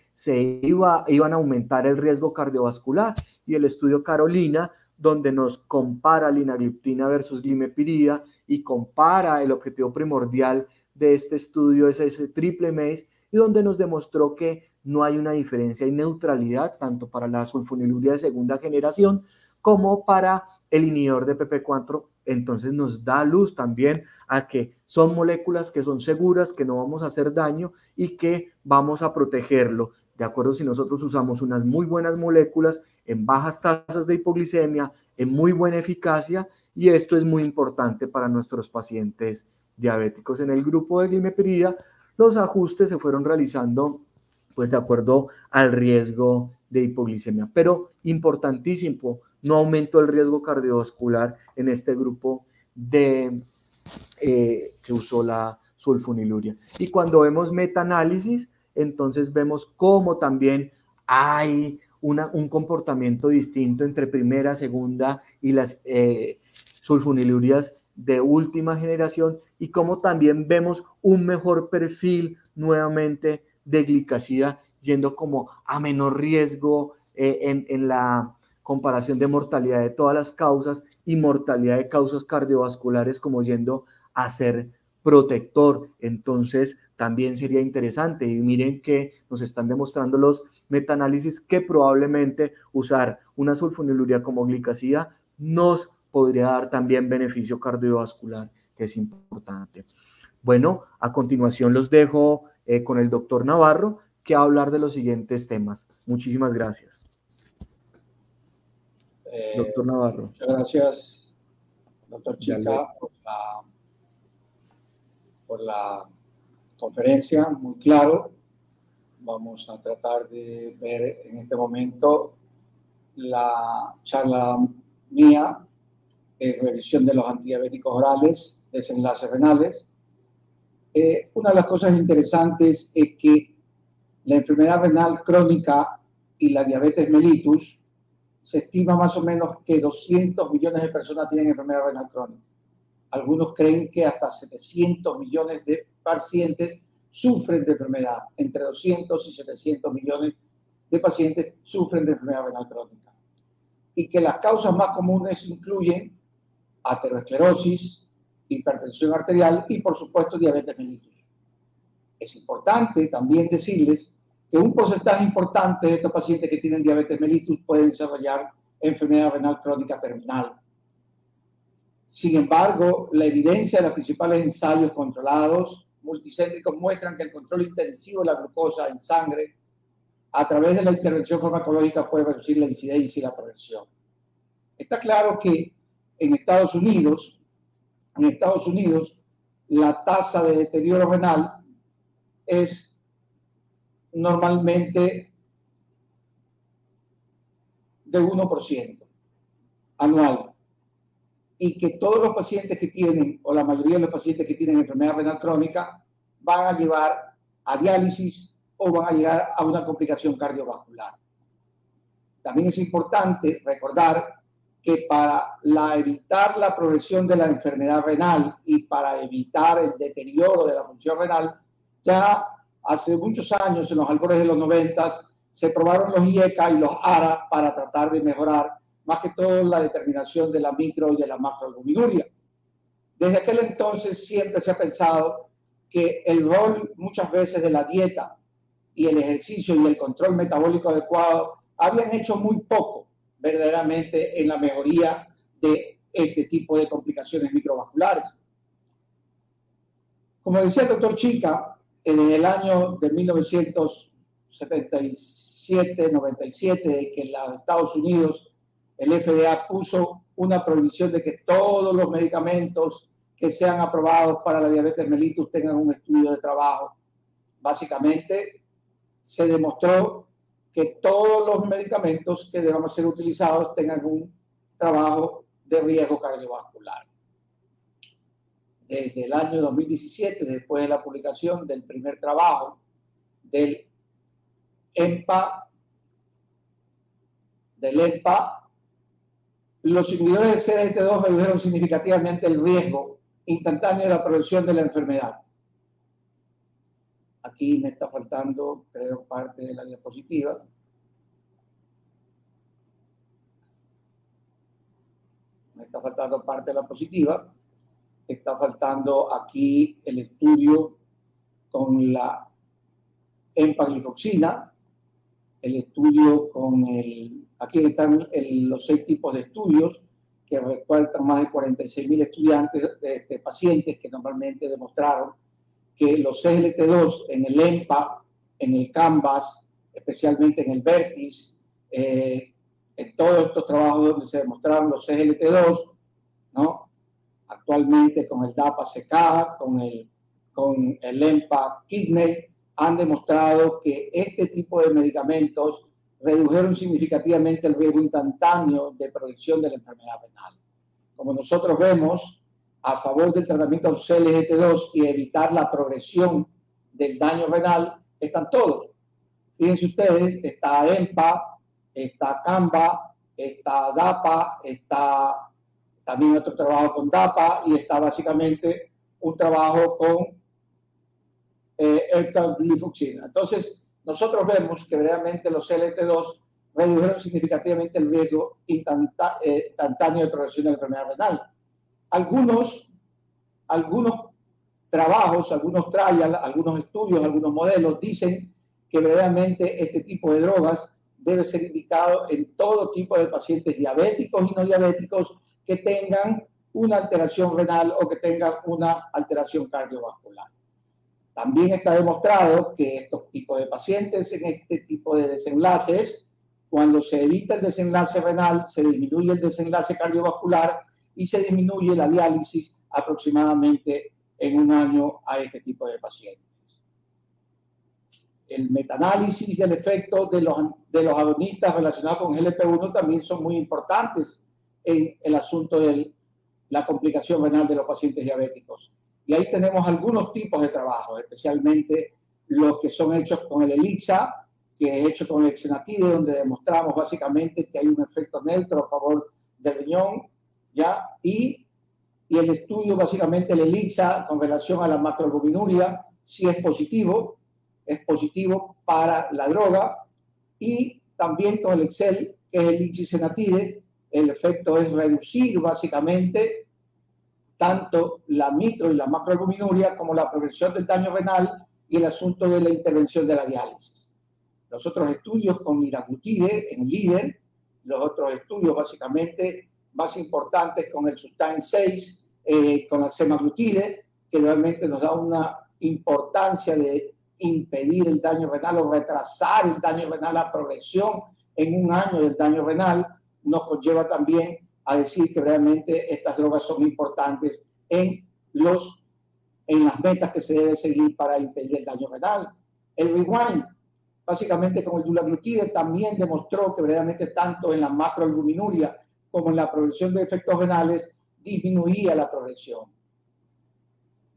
iban a aumentar el riesgo cardiovascular, y el estudio Carolina, donde nos compara linagliptina versus glimepirida y compara el objetivo primordial de este estudio, es ese triple MACE, y donde nos demostró que no hay una diferencia y neutralidad tanto para la sulfoniluria de segunda generación como para el inhibidor de PP4. Entonces nos da luz también a que son moléculas que son seguras, que no vamos a hacer daño y que vamos a protegerlo. De acuerdo, si nosotros usamos unas muy buenas moléculas en bajas tasas de hipoglicemia, en muy buena eficacia, y esto es muy importante para nuestros pacientes diabéticos. En el grupo de glimepirida, los ajustes se fueron realizando pues de acuerdo al riesgo de hipoglicemia, pero importantísimo, no aumentó el riesgo cardiovascular en este grupo que usó la sulfoniluria. Y cuando vemos metaanálisis, entonces vemos cómo también hay un comportamiento distinto entre primera, segunda y las sulfonilurias de última generación, y cómo también vemos un mejor perfil nuevamente de glicasida, yendo como a menor riesgo en la comparación de mortalidad de todas las causas y mortalidad de causas cardiovasculares, como yendo a ser protector. Entonces también sería interesante, y miren que nos están demostrando los metaanálisis que probablemente usar una sulfoniluria como glicasida nos podría dar también beneficio cardiovascular, que es importante. Bueno, a continuación los dejo con el doctor Navarro, que va a hablar de los siguientes temas. Muchísimas gracias. Doctor Navarro. Muchas gracias, doctor Chica, por la conferencia, muy claro. Vamos a tratar de ver en este momento la charla mía, revisión de los antidiabéticos orales, desenlaces renales. Una de las cosas interesantes es que la enfermedad renal crónica y la diabetes mellitus, se estima más o menos que 200 millones de personas tienen enfermedad renal crónica. Algunos creen que hasta 700 millones de pacientes sufren de enfermedad. Entre 200 y 700 millones de pacientes sufren de enfermedad renal crónica. Y que las causas más comunes incluyen aterosclerosis, hipertensión arterial y, por supuesto, diabetes mellitus. Es importante también decirles que un porcentaje importante de estos pacientes que tienen diabetes mellitus pueden desarrollar enfermedad renal crónica terminal. Sin embargo, la evidencia de los principales ensayos controlados multicéntricos muestran que el control intensivo de la glucosa en sangre a través de la intervención farmacológica puede reducir la incidencia y la progresión. Está claro que en Estados Unidos, la tasa de deterioro renal es normalmente de 1% anual, y que todos los pacientes que tienen, o la mayoría de los pacientes que tienen enfermedad renal crónica, van a llevar a diálisis o van a llegar a una complicación cardiovascular. También es importante recordar que para evitar la progresión de la enfermedad renal y para evitar el deterioro de la función renal, ya hace muchos años, en los albores de los 90, se probaron los IECA y los ARA para tratar de mejorar más que todo la determinación de la micro y de la macroalbuminuria. Desde aquel entonces siempre se ha pensado que el rol muchas veces de la dieta y el ejercicio y el control metabólico adecuado habían hecho muy poco verdaderamente en la mejoría de este tipo de complicaciones microvasculares. Como decía el doctor Chica, en el año de 1977-97, que en los Estados Unidos el FDA puso una prohibición de que todos los medicamentos que sean aprobados para la diabetes mellitus tengan un estudio de trabajo. Básicamente, se demostró que todos los medicamentos que deban ser utilizados tengan un trabajo de riesgo cardiovascular. Desde el año 2017, después de la publicación del primer trabajo del EMPA, los inhibidores de CDT2 redujeron significativamente el riesgo instantáneo de la progresión de la enfermedad. Aquí me está faltando, creo, parte de la diapositiva. Me está faltando parte de la diapositiva. Está faltando aquí el estudio con la empaglifoxina, el estudio con aquí están los 6 tipos de estudios que recuerdan más de 46.000 estudiantes, pacientes que normalmente demostraron que los SGLT2 en el EMPA, en el CANVAS, especialmente en el VERTIS, en todos estos trabajos donde se demostraron los SGLT2, ¿no? Actualmente con el DAPA-CK, con el EMPA-Kidney, han demostrado que este tipo de medicamentos redujeron significativamente el riesgo instantáneo de progresión de la enfermedad renal. Como nosotros vemos, a favor del tratamiento SGLT2 y evitar la progresión del daño renal, están todos. Fíjense ustedes, está EMPA, está CANVA, está DAPA, está también otro trabajo con DAPA y está básicamente un trabajo con empaglifoxina. Entonces, nosotros vemos que realmente los SGLT2 redujeron significativamente el riesgo instantáneo de progresión de la enfermedad renal. Algunos trabajos, algunos trials, algunos estudios, algunos modelos dicen que verdaderamente este tipo de drogas debe ser indicado en todo tipo de pacientes diabéticos y no diabéticos que tengan una alteración renal o que tengan una alteración cardiovascular. También está demostrado que estos tipos de pacientes en este tipo de desenlaces, cuando se evita el desenlace renal, se disminuye el desenlace cardiovascular y se disminuye la diálisis aproximadamente en un año a este tipo de pacientes. El metaanálisis del efecto de los agonistas relacionados con GLP-1 también son muy importantes en el asunto de la complicación renal de los pacientes diabéticos. Y ahí tenemos algunos tipos de trabajo, especialmente los que son hechos con el ELIXA, que es hecho con el exenatide, donde demostramos básicamente que hay un efecto neutro a favor del riñón, ¿ya? Y el estudio básicamente el ELIXA con relación a la macroalbuminuria, sí es positivo para la droga, y también con el Excel, que es el ixisenatide, el efecto es reducir básicamente tanto la micro y la macroalbuminuria como la progresión del daño renal y el asunto de la intervención de la diálisis. Los otros estudios con liraglutide en líder, los otros estudios básicamente más importantes con el Sustain 6, con la semaglutide, que realmente nos da una importancia de impedir el daño renal o retrasar el daño renal, la progresión en un año del daño renal, nos conlleva también a decir que realmente estas drogas son importantes en las metas que se debe seguir para impedir el daño renal. El Rewind, básicamente con el dulaglutide, también demostró que verdaderamente tanto en la macroalbuminuria como en la progresión de efectos renales disminuía la progresión.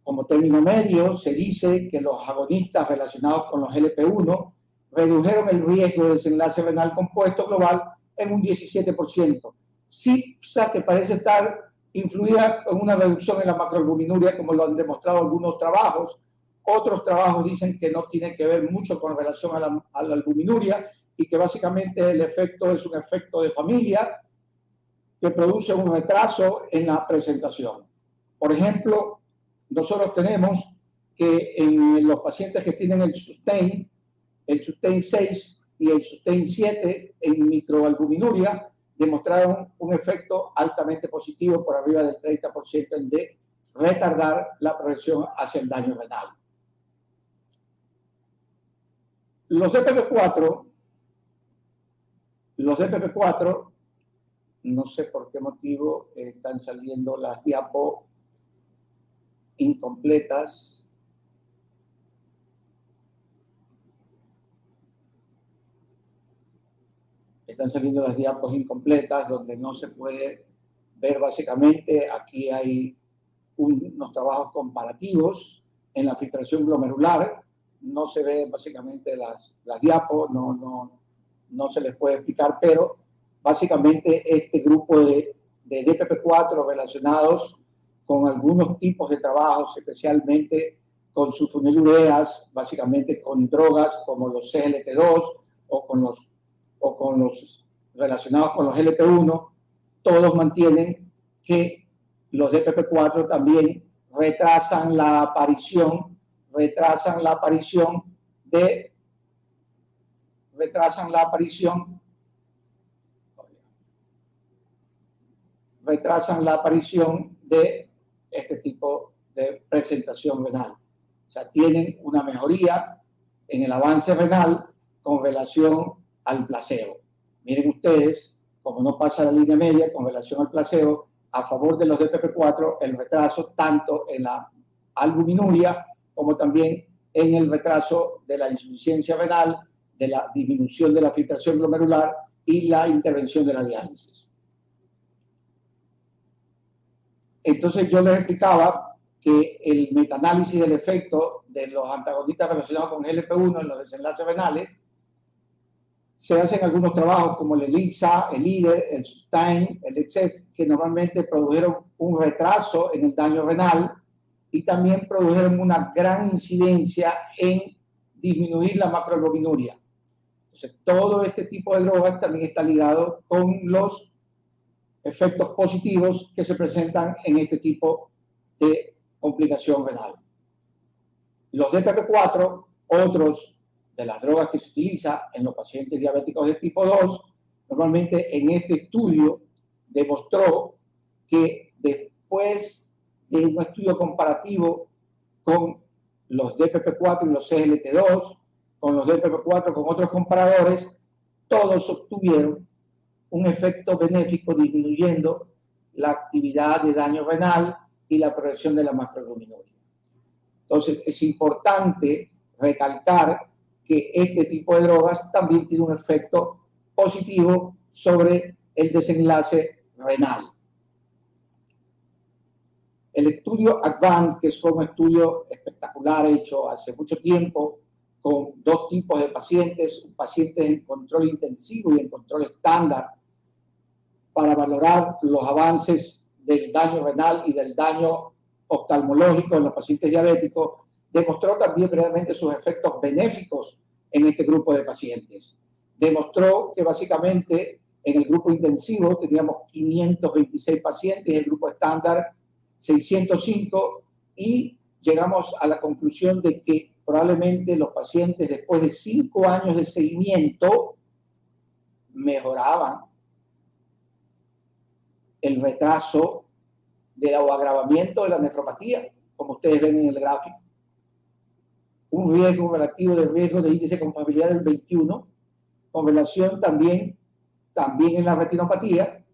Como término medio, se dice que los agonistas relacionados con los GLP-1 redujeron el riesgo de desenlace renal compuesto global en un 17%. CIPSA, que parece estar influida en una reducción en la macroalbuminuria, como lo han demostrado algunos trabajos. Otros trabajos dicen que no tiene que ver mucho con relación a la albuminuria y que básicamente el efecto es un efecto de familia que produce un retraso en la presentación. Por ejemplo, nosotros tenemos que en los pacientes que tienen el Sustain 6 y el Sustain 7 en microalbuminuria, demostraron un efecto altamente positivo por arriba del 30% en de retardar la progresión hacia el daño renal. Los DPP4, no sé por qué motivo están saliendo las diapos incompletas. Están saliendo las diapos incompletas donde no se puede ver básicamente. Aquí hay unos trabajos comparativos en la filtración glomerular. No se ve básicamente las diapos, no se les puede explicar, pero básicamente este grupo de DPP4 relacionados con algunos tipos de trabajos, especialmente con sulfonilureas, básicamente con drogas como los CGLT2 o con los relacionados con los GLP-1, todos mantienen que los DPP4 también retrasan la aparición de este tipo de presentación renal. O sea, tienen una mejoría en el avance renal con relación al placebo. Miren ustedes, como no pasa la línea media con relación al placebo, a favor de los DPP4, el retraso tanto en la albuminuria como también en el retraso de la insuficiencia renal, de la disminución de la filtración glomerular y la intervención de la diálisis. Entonces yo les explicaba que el metaanálisis del efecto de los antagonistas relacionados con GLP-1 en los desenlaces renales se hacen algunos trabajos como el ELIXA, el LIDER, el SUSTAIN, el EXCESS, que normalmente produjeron un retraso en el daño renal y también produjeron una gran incidencia en disminuir la macroalbuminuria. Entonces, todo este tipo de drogas también está ligado con los efectos positivos que se presentan en este tipo de complicación renal. Los DPP4, otros de las drogas que se utiliza en los pacientes diabéticos de tipo 2, normalmente en este estudio demostró que después de un estudio comparativo con los DPP4 y los CGLT2, con los DPP4 con otros comparadores, todos obtuvieron un efecto benéfico disminuyendo la actividad de daño renal y la progresión de la macroalbuminuria. Entonces, es importante recalcar que este tipo de drogas también tiene un efecto positivo sobre el desenlace renal. El estudio ADVANCE, que fue un estudio espectacular hecho hace mucho tiempo con dos tipos de pacientes, un paciente en control intensivo y en control estándar, para valorar los avances del daño renal y del daño oftalmológico en los pacientes diabéticos, demostró también brevemente sus efectos benéficos en este grupo de pacientes. Demostró que básicamente en el grupo intensivo teníamos 526 pacientes, en el grupo estándar 605, y llegamos a la conclusión de que probablemente los pacientes después de 5 años de seguimiento mejoraban el retraso o agravamiento de la nefropatía, como ustedes ven en el gráfico. Un riesgo relativo de riesgo de índice de confiabilidad del 21, con relación también en la retinopatía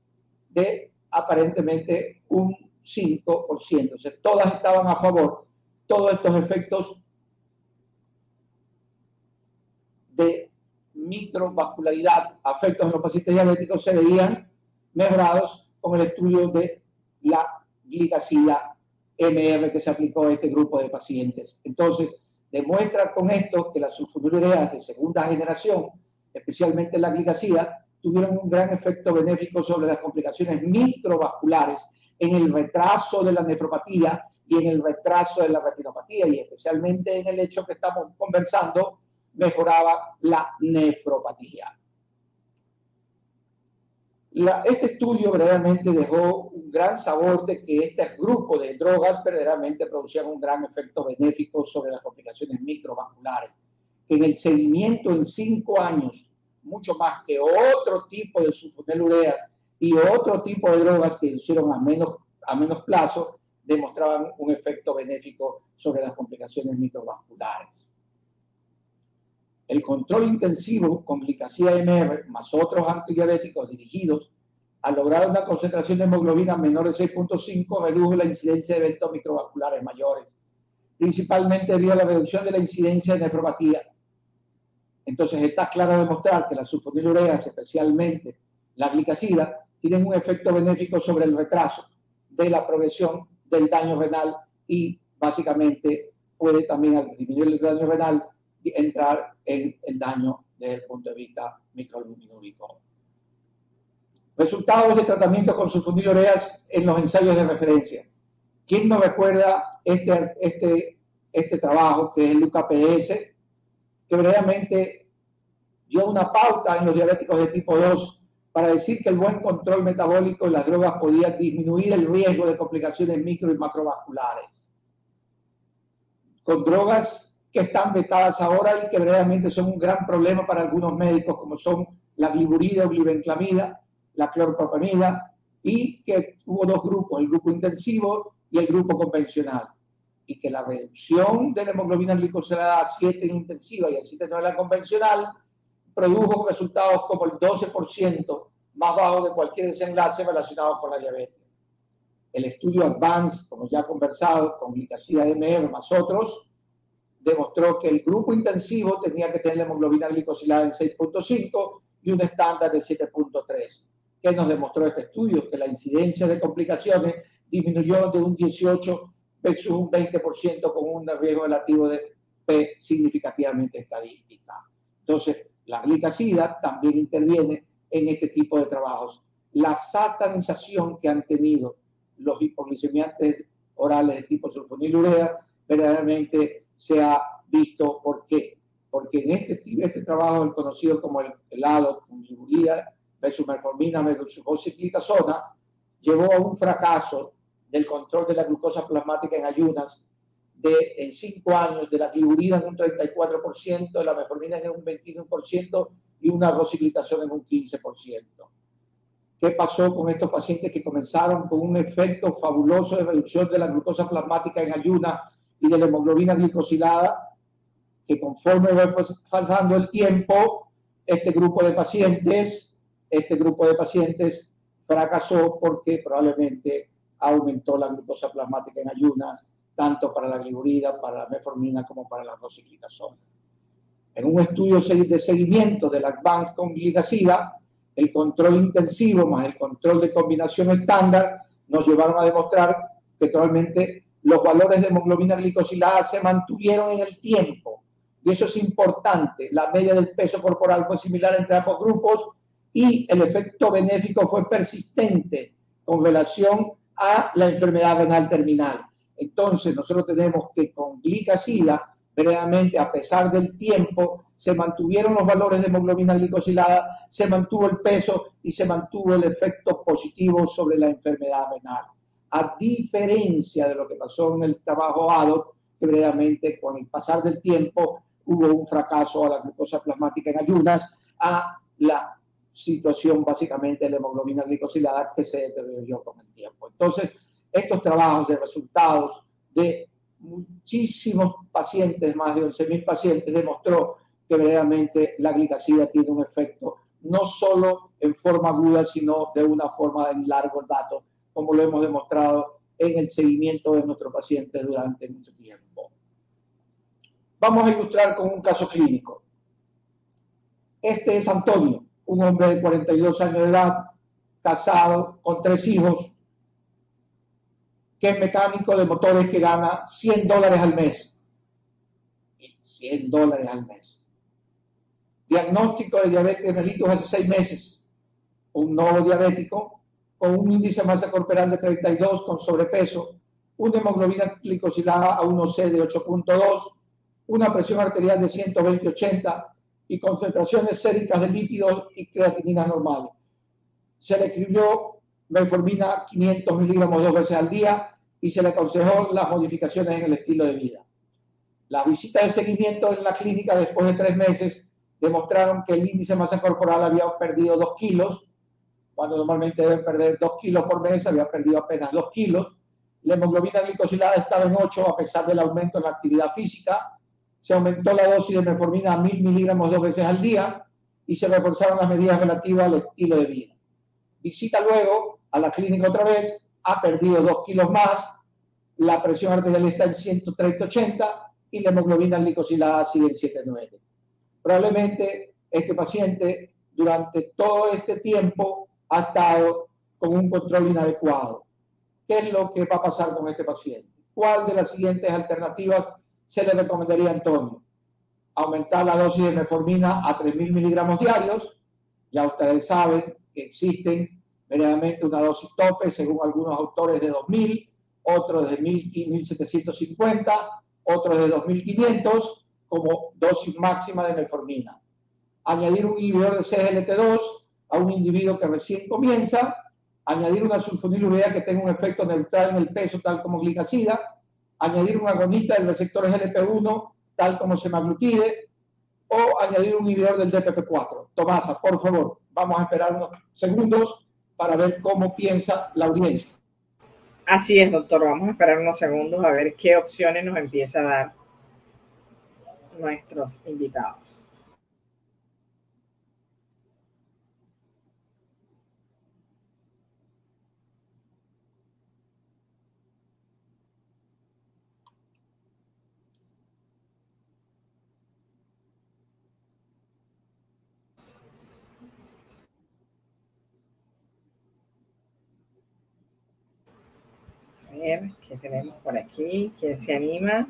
de aparentemente un 5%. O sea, todas estaban a favor. Todos estos efectos de microvascularidad, afectos en los pacientes diabéticos, se veían mejorados con el estudio de la glicasida MR que se aplicó a este grupo de pacientes. Entonces, demuestra con esto que las sulfonilureas de segunda generación, especialmente la glicasida, tuvieron un gran efecto benéfico sobre las complicaciones microvasculares en el retraso de la nefropatía y en el retraso de la retinopatía, y especialmente en el hecho que estamos conversando, mejoraba la nefropatía. Este estudio verdaderamente dejó un gran sabor de que este grupo de drogas verdaderamente producían un gran efecto benéfico sobre las complicaciones microvasculares, que en el seguimiento en 5 años, mucho más que otro tipo de sulfonilureas y otro tipo de drogas que hicieron a menos plazo, demostraban un efecto benéfico sobre las complicaciones microvasculares. El control intensivo con glicasida MR más otros antidiabéticos dirigidos a lograr una concentración de hemoglobina menor de 6.5 redujo la incidencia de eventos microvasculares mayores, principalmente debido a la reducción de la incidencia de nefropatía. Entonces está claro demostrar que las sulfonilureas, especialmente la glicasida, tienen un efecto benéfico sobre el retraso de la progresión del daño renal y básicamente puede también, al disminuir el daño renal, entrar en el daño desde el punto de vista microalbuminúrico. Resultados de tratamiento con sulfonilureas en los ensayos de referencia. ¿Quién nos recuerda este trabajo que es el LUCA-PS, que verdaderamente dio una pauta en los diabéticos de tipo 2 para decir que el buen control metabólico de las drogas podía disminuir el riesgo de complicaciones micro y macrovasculares? Con drogas que están vetadas ahora y que verdaderamente son un gran problema para algunos médicos, como son la gliburida o glibenclamida, la clorpropamida, y que hubo 2 grupos, el grupo intensivo y el grupo convencional, y que la reducción de la hemoglobina glicosilada a 7 en intensiva y a 7 en la convencional produjo resultados como el 12% más bajo de cualquier desenlace relacionado con la diabetes. El estudio Advance, como ya conversado, con glicasida MR más otros, demostró que el grupo intensivo tenía que tener la hemoglobina glicosilada en 6.5 y un estándar de 7.3. ¿Qué nos demostró este estudio? Que la incidencia de complicaciones disminuyó de un 18 versus un 20% con un riesgo relativo de P significativamente estadística. Entonces, la glicasida también interviene en este tipo de trabajos. La satanización que han tenido los hipoglicemiantes orales de tipo sulfonilurea verdaderamente se ha visto. ¿Por qué? Porque en este trabajo, el conocido como el ADOT, con gliburida versus metformina versus ociclitazona, llevó a un fracaso del control de la glucosa plasmática en ayunas en 5 años, de la gliburida en un 34%, de la metformina en un 21% y una rociclitazona en un 15%. ¿Qué pasó con estos pacientes que comenzaron con un efecto fabuloso de reducción de la glucosa plasmática en ayunas y de la hemoglobina glicosilada? Que conforme va pasando el tiempo, este grupo de pacientes fracasó porque probablemente aumentó la glucosa plasmática en ayunas, tanto para la gliburida, para la metformina, como para la rociclitazona. En un estudio de seguimiento del Advance con glicasida, el control intensivo más el control de combinación estándar nos llevaron a demostrar que totalmente los valores de hemoglobina glicosilada se mantuvieron en el tiempo. Y eso es importante. La media del peso corporal fue similar entre ambos grupos y el efecto benéfico fue persistente con relación a la enfermedad renal terminal. Entonces, nosotros tenemos que con glicasida, verdaderamente, a pesar del tiempo, se mantuvieron los valores de hemoglobina glicosilada, se mantuvo el peso y se mantuvo el efecto positivo sobre la enfermedad renal. A diferencia de lo que pasó en el trabajo ADOT, que verdaderamente con el pasar del tiempo hubo un fracaso a la glucosa plasmática en ayunas, a la situación básicamente de la hemoglobina glicosilada que se deterioró con el tiempo. Entonces, estos trabajos de resultados de muchísimos pacientes, más de 11.000 pacientes, demostró que verdaderamente la glicasida tiene un efecto no solo en forma aguda, sino de una forma en largo dato, como lo hemos demostrado en el seguimiento de nuestros pacientes durante mucho tiempo. Vamos a ilustrar con un caso clínico. Este es Antonio, un hombre de 42 años de edad, casado, con 3 hijos, que es mecánico de motores, que gana $100 al mes. $100 al mes. Diagnóstico de diabetes mellitus hace 6 meses. Un nuevo diabético con un índice de masa corporal de 32, con sobrepeso, una hemoglobina glicosilada A1C de 8.2, una presión arterial de 120/80 y concentraciones séricas de lípidos y creatinina normales. Se le escribió metformina 500 miligramos 2 veces al día y se le aconsejó las modificaciones en el estilo de vida. Las visitas de seguimiento en la clínica después de 3 meses demostraron que el índice de masa corporal había perdido 2 kilos, cuando normalmente deben perder 2 kilos por mes, había perdido apenas 2 kilos. La hemoglobina glicosilada estaba en 8 a pesar del aumento en la actividad física. Se aumentó la dosis de metformina a 1000 miligramos 2 veces al día y se reforzaron las medidas relativas al estilo de vida. Visita luego a la clínica otra vez, ha perdido 2 kilos más, la presión arterial está en 130/80 y la hemoglobina glicosilada sigue en 7.9. Probablemente este paciente durante todo este tiempo ha estado con un control inadecuado. ¿Qué es lo que va a pasar con este paciente? ¿Cuál de las siguientes alternativas se le recomendaría a Antonio? Aumentar la dosis de metformina a 3.000 miligramos diarios. Ya ustedes saben que existen verdaderamente una dosis tope, según algunos autores, de 2.000, otros de 1.750, otros de 2.500, como dosis máxima de metformina. Añadir un inhibidor de CGLT2 a un individuo que recién comienza, añadir una sulfonilurea que tenga un efecto neutral en el peso, tal como glicasida, añadir un agonista del receptor GLP-1, tal como semaglutide, o añadir un inhibidor del DPP-4. Tomasa, por favor, vamos a esperar unos segundos para ver cómo piensa la audiencia. Así es, doctor. Vamos a esperar unos segundos a ver qué opciones nos empieza a dar nuestros invitados. A ver, ¿qué tenemos por aquí? ¿Quién se anima?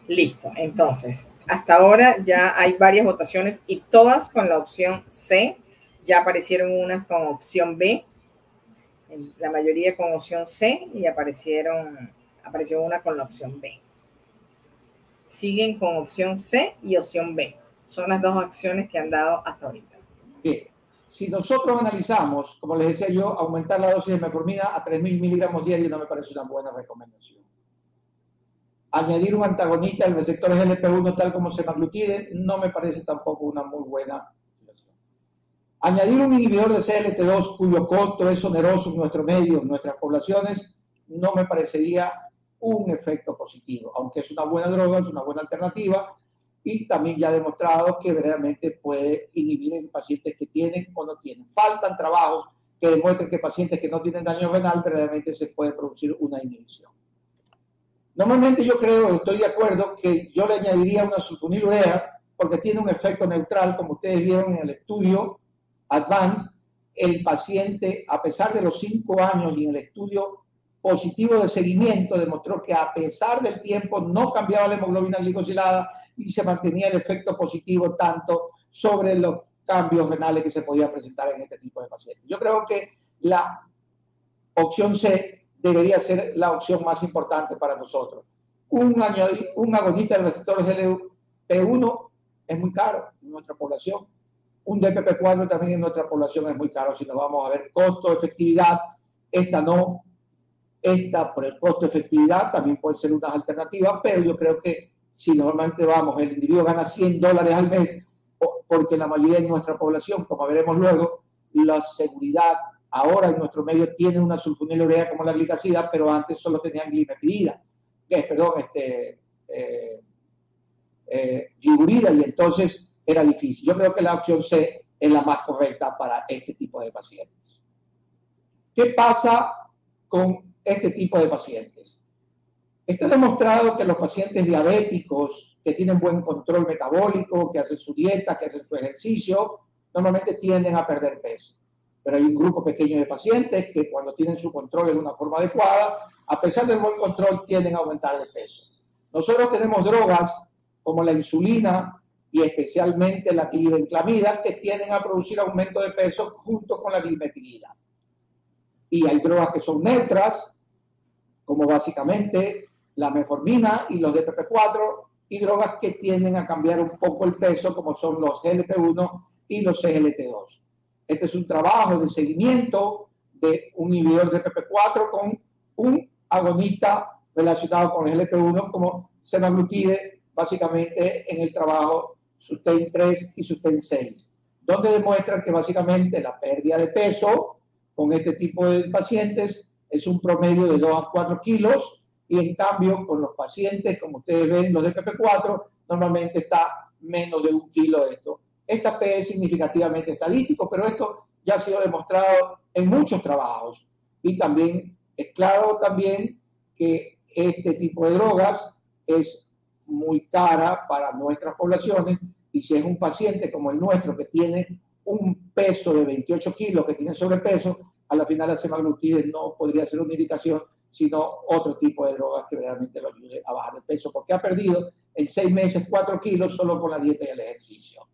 Listo, entonces, hasta ahora ya hay varias votaciones y todas con la opción C. Ya aparecieron unas con opción B, la mayoría con opción C, y apareció una con la opción B. Siguen con opción C y opción B. Son las dos opciones que han dado hasta ahorita. Bien. Si nosotros analizamos, como les decía yo, aumentar la dosis de metformina a 3.000 miligramos diarios no me parece una buena recomendación. Añadir un antagonista del receptor GLP-1 tal como semaglutide no me parece tampoco una muy buena situación. Añadir un inhibidor de CGLT2 cuyo costo es oneroso en nuestro medio, en nuestras poblaciones, no me parecería un efecto positivo, aunque es una buena droga, es una buena alternativa, y también ya ha demostrado que verdaderamente puede inhibir en pacientes que tienen o no tienen. Faltan trabajos que demuestren que pacientes que no tienen daño renal verdaderamente se puede producir una inhibición. Normalmente yo creo, estoy de acuerdo, que yo le añadiría una sulfonilurea porque tiene un efecto neutral, como ustedes vieron en el estudio Advance. El paciente, a pesar de los 5 años y en el estudio positivo de seguimiento, demostró que a pesar del tiempo no cambiaba la hemoglobina glicosilada y se mantenía el efecto positivo tanto sobre los cambios renales que se podían presentar en este tipo de pacientes. Yo creo que la opción C debería ser la opción más importante para nosotros. Un agonista del receptor GLP-1 es muy caro en nuestra población. Un DPP-4 también en nuestra población es muy caro. Si nos vamos a ver costo, efectividad, esta no Esta, por el costo-efectividad, también puede ser una alternativa, pero yo creo que si normalmente vamos, el individuo gana $100 al mes, porque la mayoría de nuestra población, como veremos luego, la seguridad ahora en nuestro medio tiene una sulfonilurea como la glicazida, pero antes solo tenían glimepirida, gluburida, y entonces era difícil. Yo creo que la opción C es la más correcta para este tipo de pacientes. ¿Qué pasa con este tipo de pacientes? Está demostrado que los pacientes diabéticos que tienen buen control metabólico, que hacen su dieta, que hacen su ejercicio, normalmente tienden a perder peso. Pero hay un grupo pequeño de pacientes que cuando tienen su control en una forma adecuada, a pesar del buen control, tienden a aumentar de peso. Nosotros tenemos drogas como la insulina y especialmente la glibenclamida que tienden a producir aumento de peso junto con la glimepirida. Y hay drogas que son neutras, como básicamente la metformina y los DPP-4, y drogas que tienden a cambiar un poco el peso, como son los GLP-1 y los SGLT2. Este es un trabajo de seguimiento de un inhibidor de DPP-4 con un agonista relacionado con el GLP-1 como semaglutide, básicamente en el trabajo Sustain 3 y Sustain 6, donde demuestran que básicamente la pérdida de peso con este tipo de pacientes es un promedio de 2 a 4 kilos, y en cambio con los pacientes, como ustedes ven, los de DPP-4, normalmente está menos de 1 kilo de esto. Esta P es significativamente estadístico, pero esto ya ha sido demostrado en muchos trabajos. Y también es claro también que este tipo de drogas es muy cara para nuestras poblaciones, y si es un paciente como el nuestro que tiene un peso de 28 kilos, que tiene sobrepeso, a la final la semaglutide no podría ser una indicación, sino otro tipo de drogas que realmente lo ayude a bajar el peso, porque ha perdido en 6 meses 4 kilos solo con la dieta y el ejercicio.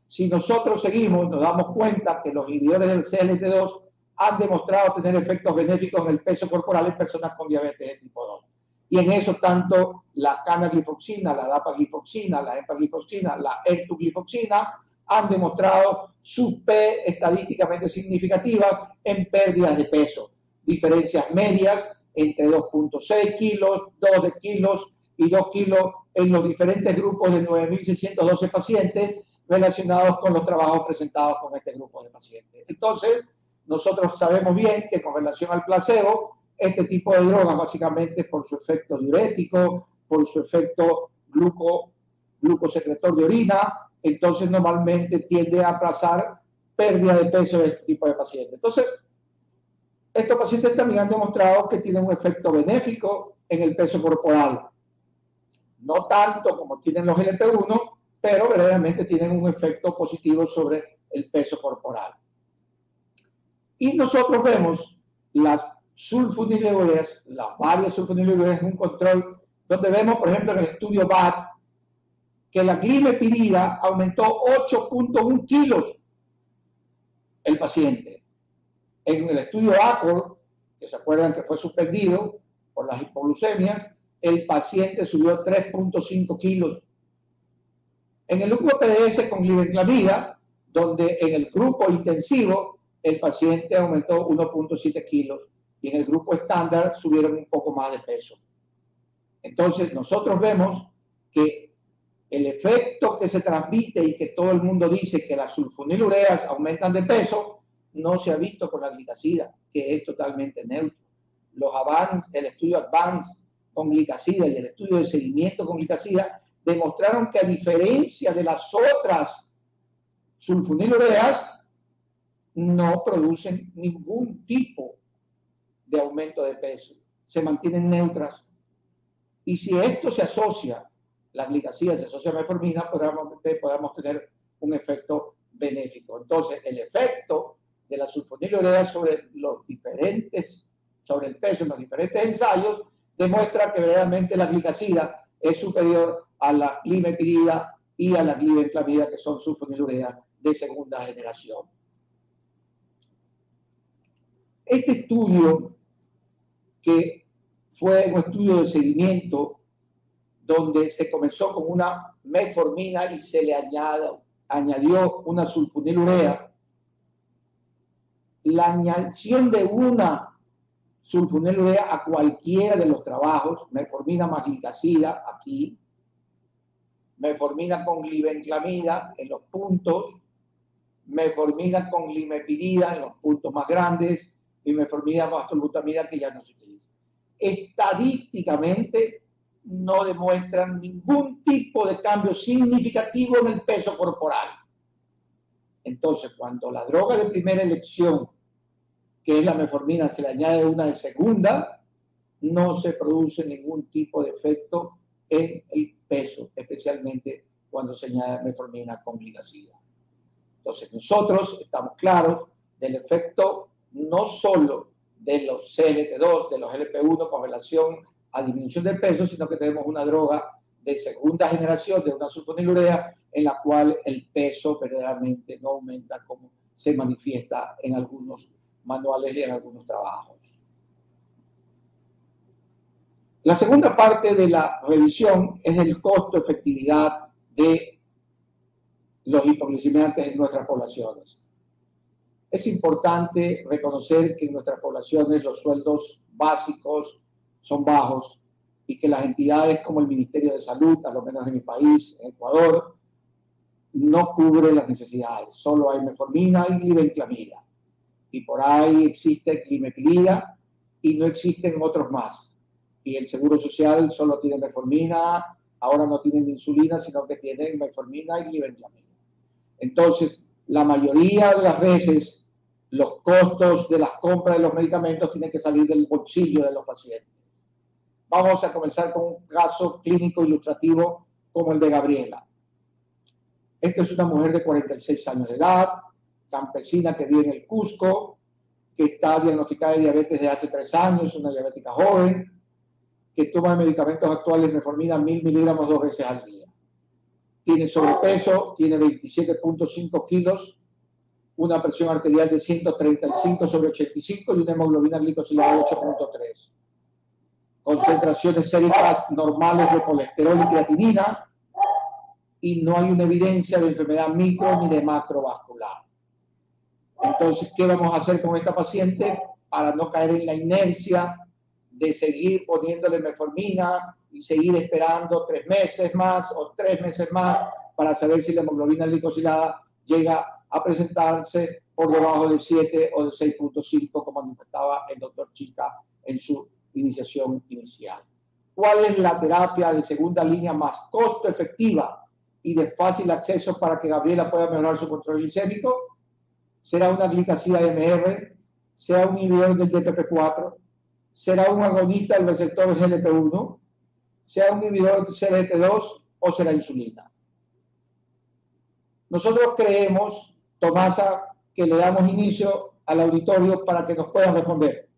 Si nosotros seguimos, nos damos cuenta que los inhibidores del CLT2 han demostrado tener efectos benéficos en el peso corporal en personas con diabetes de tipo 2. Y en eso tanto la canaglifoxina, la dapaglifoxina, la empaglifoxina, la ertuglifoxina han demostrado su P estadísticamente significativas en pérdidas de peso. Diferencias medias entre 2.6 kilos, 2 kilos y 2 kilos en los diferentes grupos de 9.612 pacientes relacionados con los trabajos presentados con este grupo de pacientes. Entonces, nosotros sabemos bien que con relación al placebo, este tipo de drogas, básicamente por su efecto diurético, por su efecto glucosecretor de orina, entonces normalmente tiende a aplazar pérdida de peso de este tipo de pacientes. Entonces, estos pacientes también han demostrado que tienen un efecto benéfico en el peso corporal. No tanto como tienen los GLP-1, pero verdaderamente tienen un efecto positivo sobre el peso corporal. Y nosotros vemos las sulfonilureas, las varias sulfonilureas en un control, donde vemos, por ejemplo, en el estudio BAT, que la glimepirida aumentó 8.1 kilos el paciente. En el estudio ACORD, que se acuerdan que fue suspendido por las hipoglucemias, el paciente subió 3.5 kilos. En el grupo PDS con glibenclamida, donde en el grupo intensivo el paciente aumentó 1.7 kilos y en el grupo estándar subieron un poco más de peso. Entonces nosotros vemos que el efecto que se transmite y que todo el mundo dice que las sulfonilureas aumentan de peso, no se ha visto con la glicazida, que es totalmente neutro. Los Advance, el estudio Advance con glicazida y el estudio de seguimiento con glicazida demostraron que a diferencia de las otras sulfonilureas, no producen ningún tipo de aumento de peso, se mantienen neutras. Y si esto se asocia, la glicazida se asocia a metformina, podamos tener un efecto benéfico. Entonces, el efecto de la sulfonilurea sobre el peso en los diferentes ensayos demuestra que realmente la glicazida es superior a la glimepirida y a la glibenclamida, que son sulfonilureas de segunda generación. Este estudio, que fue un estudio de seguimiento donde se comenzó con una metformina y se le añadió una sulfonilurea, la añadición de una sulfonilurea a cualquiera de los trabajos, metformina más glicazida aquí, metformina con glibenclamida en los puntos, metformina con glimepirida en los puntos más grandes y metformina más tolbutamida que ya no se utiliza. Estadísticamente no demuestran ningún tipo de cambio significativo en el peso corporal. Entonces, cuando la droga de primera elección, que es la metformina, se le añade una de segunda, no se produce ningún tipo de efecto en el peso, especialmente cuando se añade metformina con glicazida. Entonces, nosotros estamos claros del efecto no solo de los CLT2, de los LP1 con relación a disminución de peso, sino que tenemos una droga de segunda generación de una sulfonilurea en la cual el peso verdaderamente no aumenta como se manifiesta en algunos manuales y en algunos trabajos. La segunda parte de la revisión es el costo-efectividad de los hipoglicemiantes en nuestras poblaciones. Es importante reconocer que en nuestras poblaciones los sueldos básicos son bajos y que las entidades como el Ministerio de Salud, a lo menos en mi país, en Ecuador, no cubren las necesidades. Solo hay metformina y glibenclamida. Y por ahí existe glimepirida y no existen otros más. Y el Seguro Social solo tiene metformina, ahora no tienen insulina, sino que tienen metformina y glibenclamida. Entonces, la mayoría de las veces, los costos de las compras de los medicamentos tienen que salir del bolsillo de los pacientes. Vamos a comenzar con un caso clínico ilustrativo como el de Gabriela. Esta es una mujer de 46 años de edad, campesina que vive en el Cusco, que está diagnosticada de diabetes desde hace 3 años, una diabética joven, que toma medicamentos actuales metformina 1000 miligramos 2 veces al día. Tiene sobrepeso, tiene 27.5 kilos, una presión arterial de 135/85 y una hemoglobina glicosilada de 8.3. Concentraciones séricas normales de colesterol y creatinina y no hay una evidencia de enfermedad micro ni de macrovascular. Entonces, ¿qué vamos a hacer con esta paciente para no caer en la inercia de seguir poniéndole metformina y seguir esperando 3 meses más o 3 meses más para saber si la hemoglobina glicosilada llega a presentarse por debajo de 7 o de 6.5 como manifestaba el doctor Chica en su iniciación inicial? ¿Cuál es la terapia de segunda línea más costo efectiva y de fácil acceso para que Gabriela pueda mejorar su control glicémico? ¿Será una glicazida MR? ¿Será un inhibidor del DPP4? ¿Será un agonista del receptor GLP1? ¿Será un inhibidor del CLT2 o será insulina? Nosotros creemos, Tomasa, que le damos inicio al auditorio para que nos puedan responder.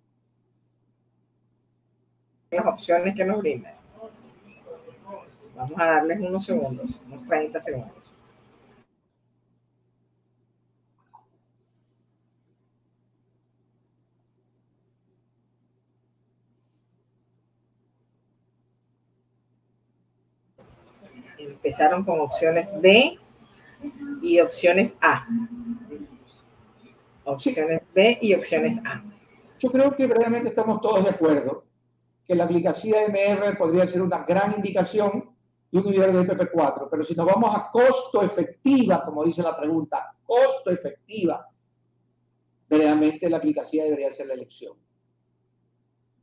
Las opciones que nos brindan. Vamos a darles unos segundos, unos 30 segundos. Empezaron con opciones B y opciones A. Opciones B y opciones A. Yo creo que verdaderamente estamos todos de acuerdo que la glicazida MR podría ser una gran indicación y un inhibidor de DPP4, pero si nos vamos a costo efectiva, como dice la pregunta, costo efectiva, verdaderamente la glicazida debería ser la elección.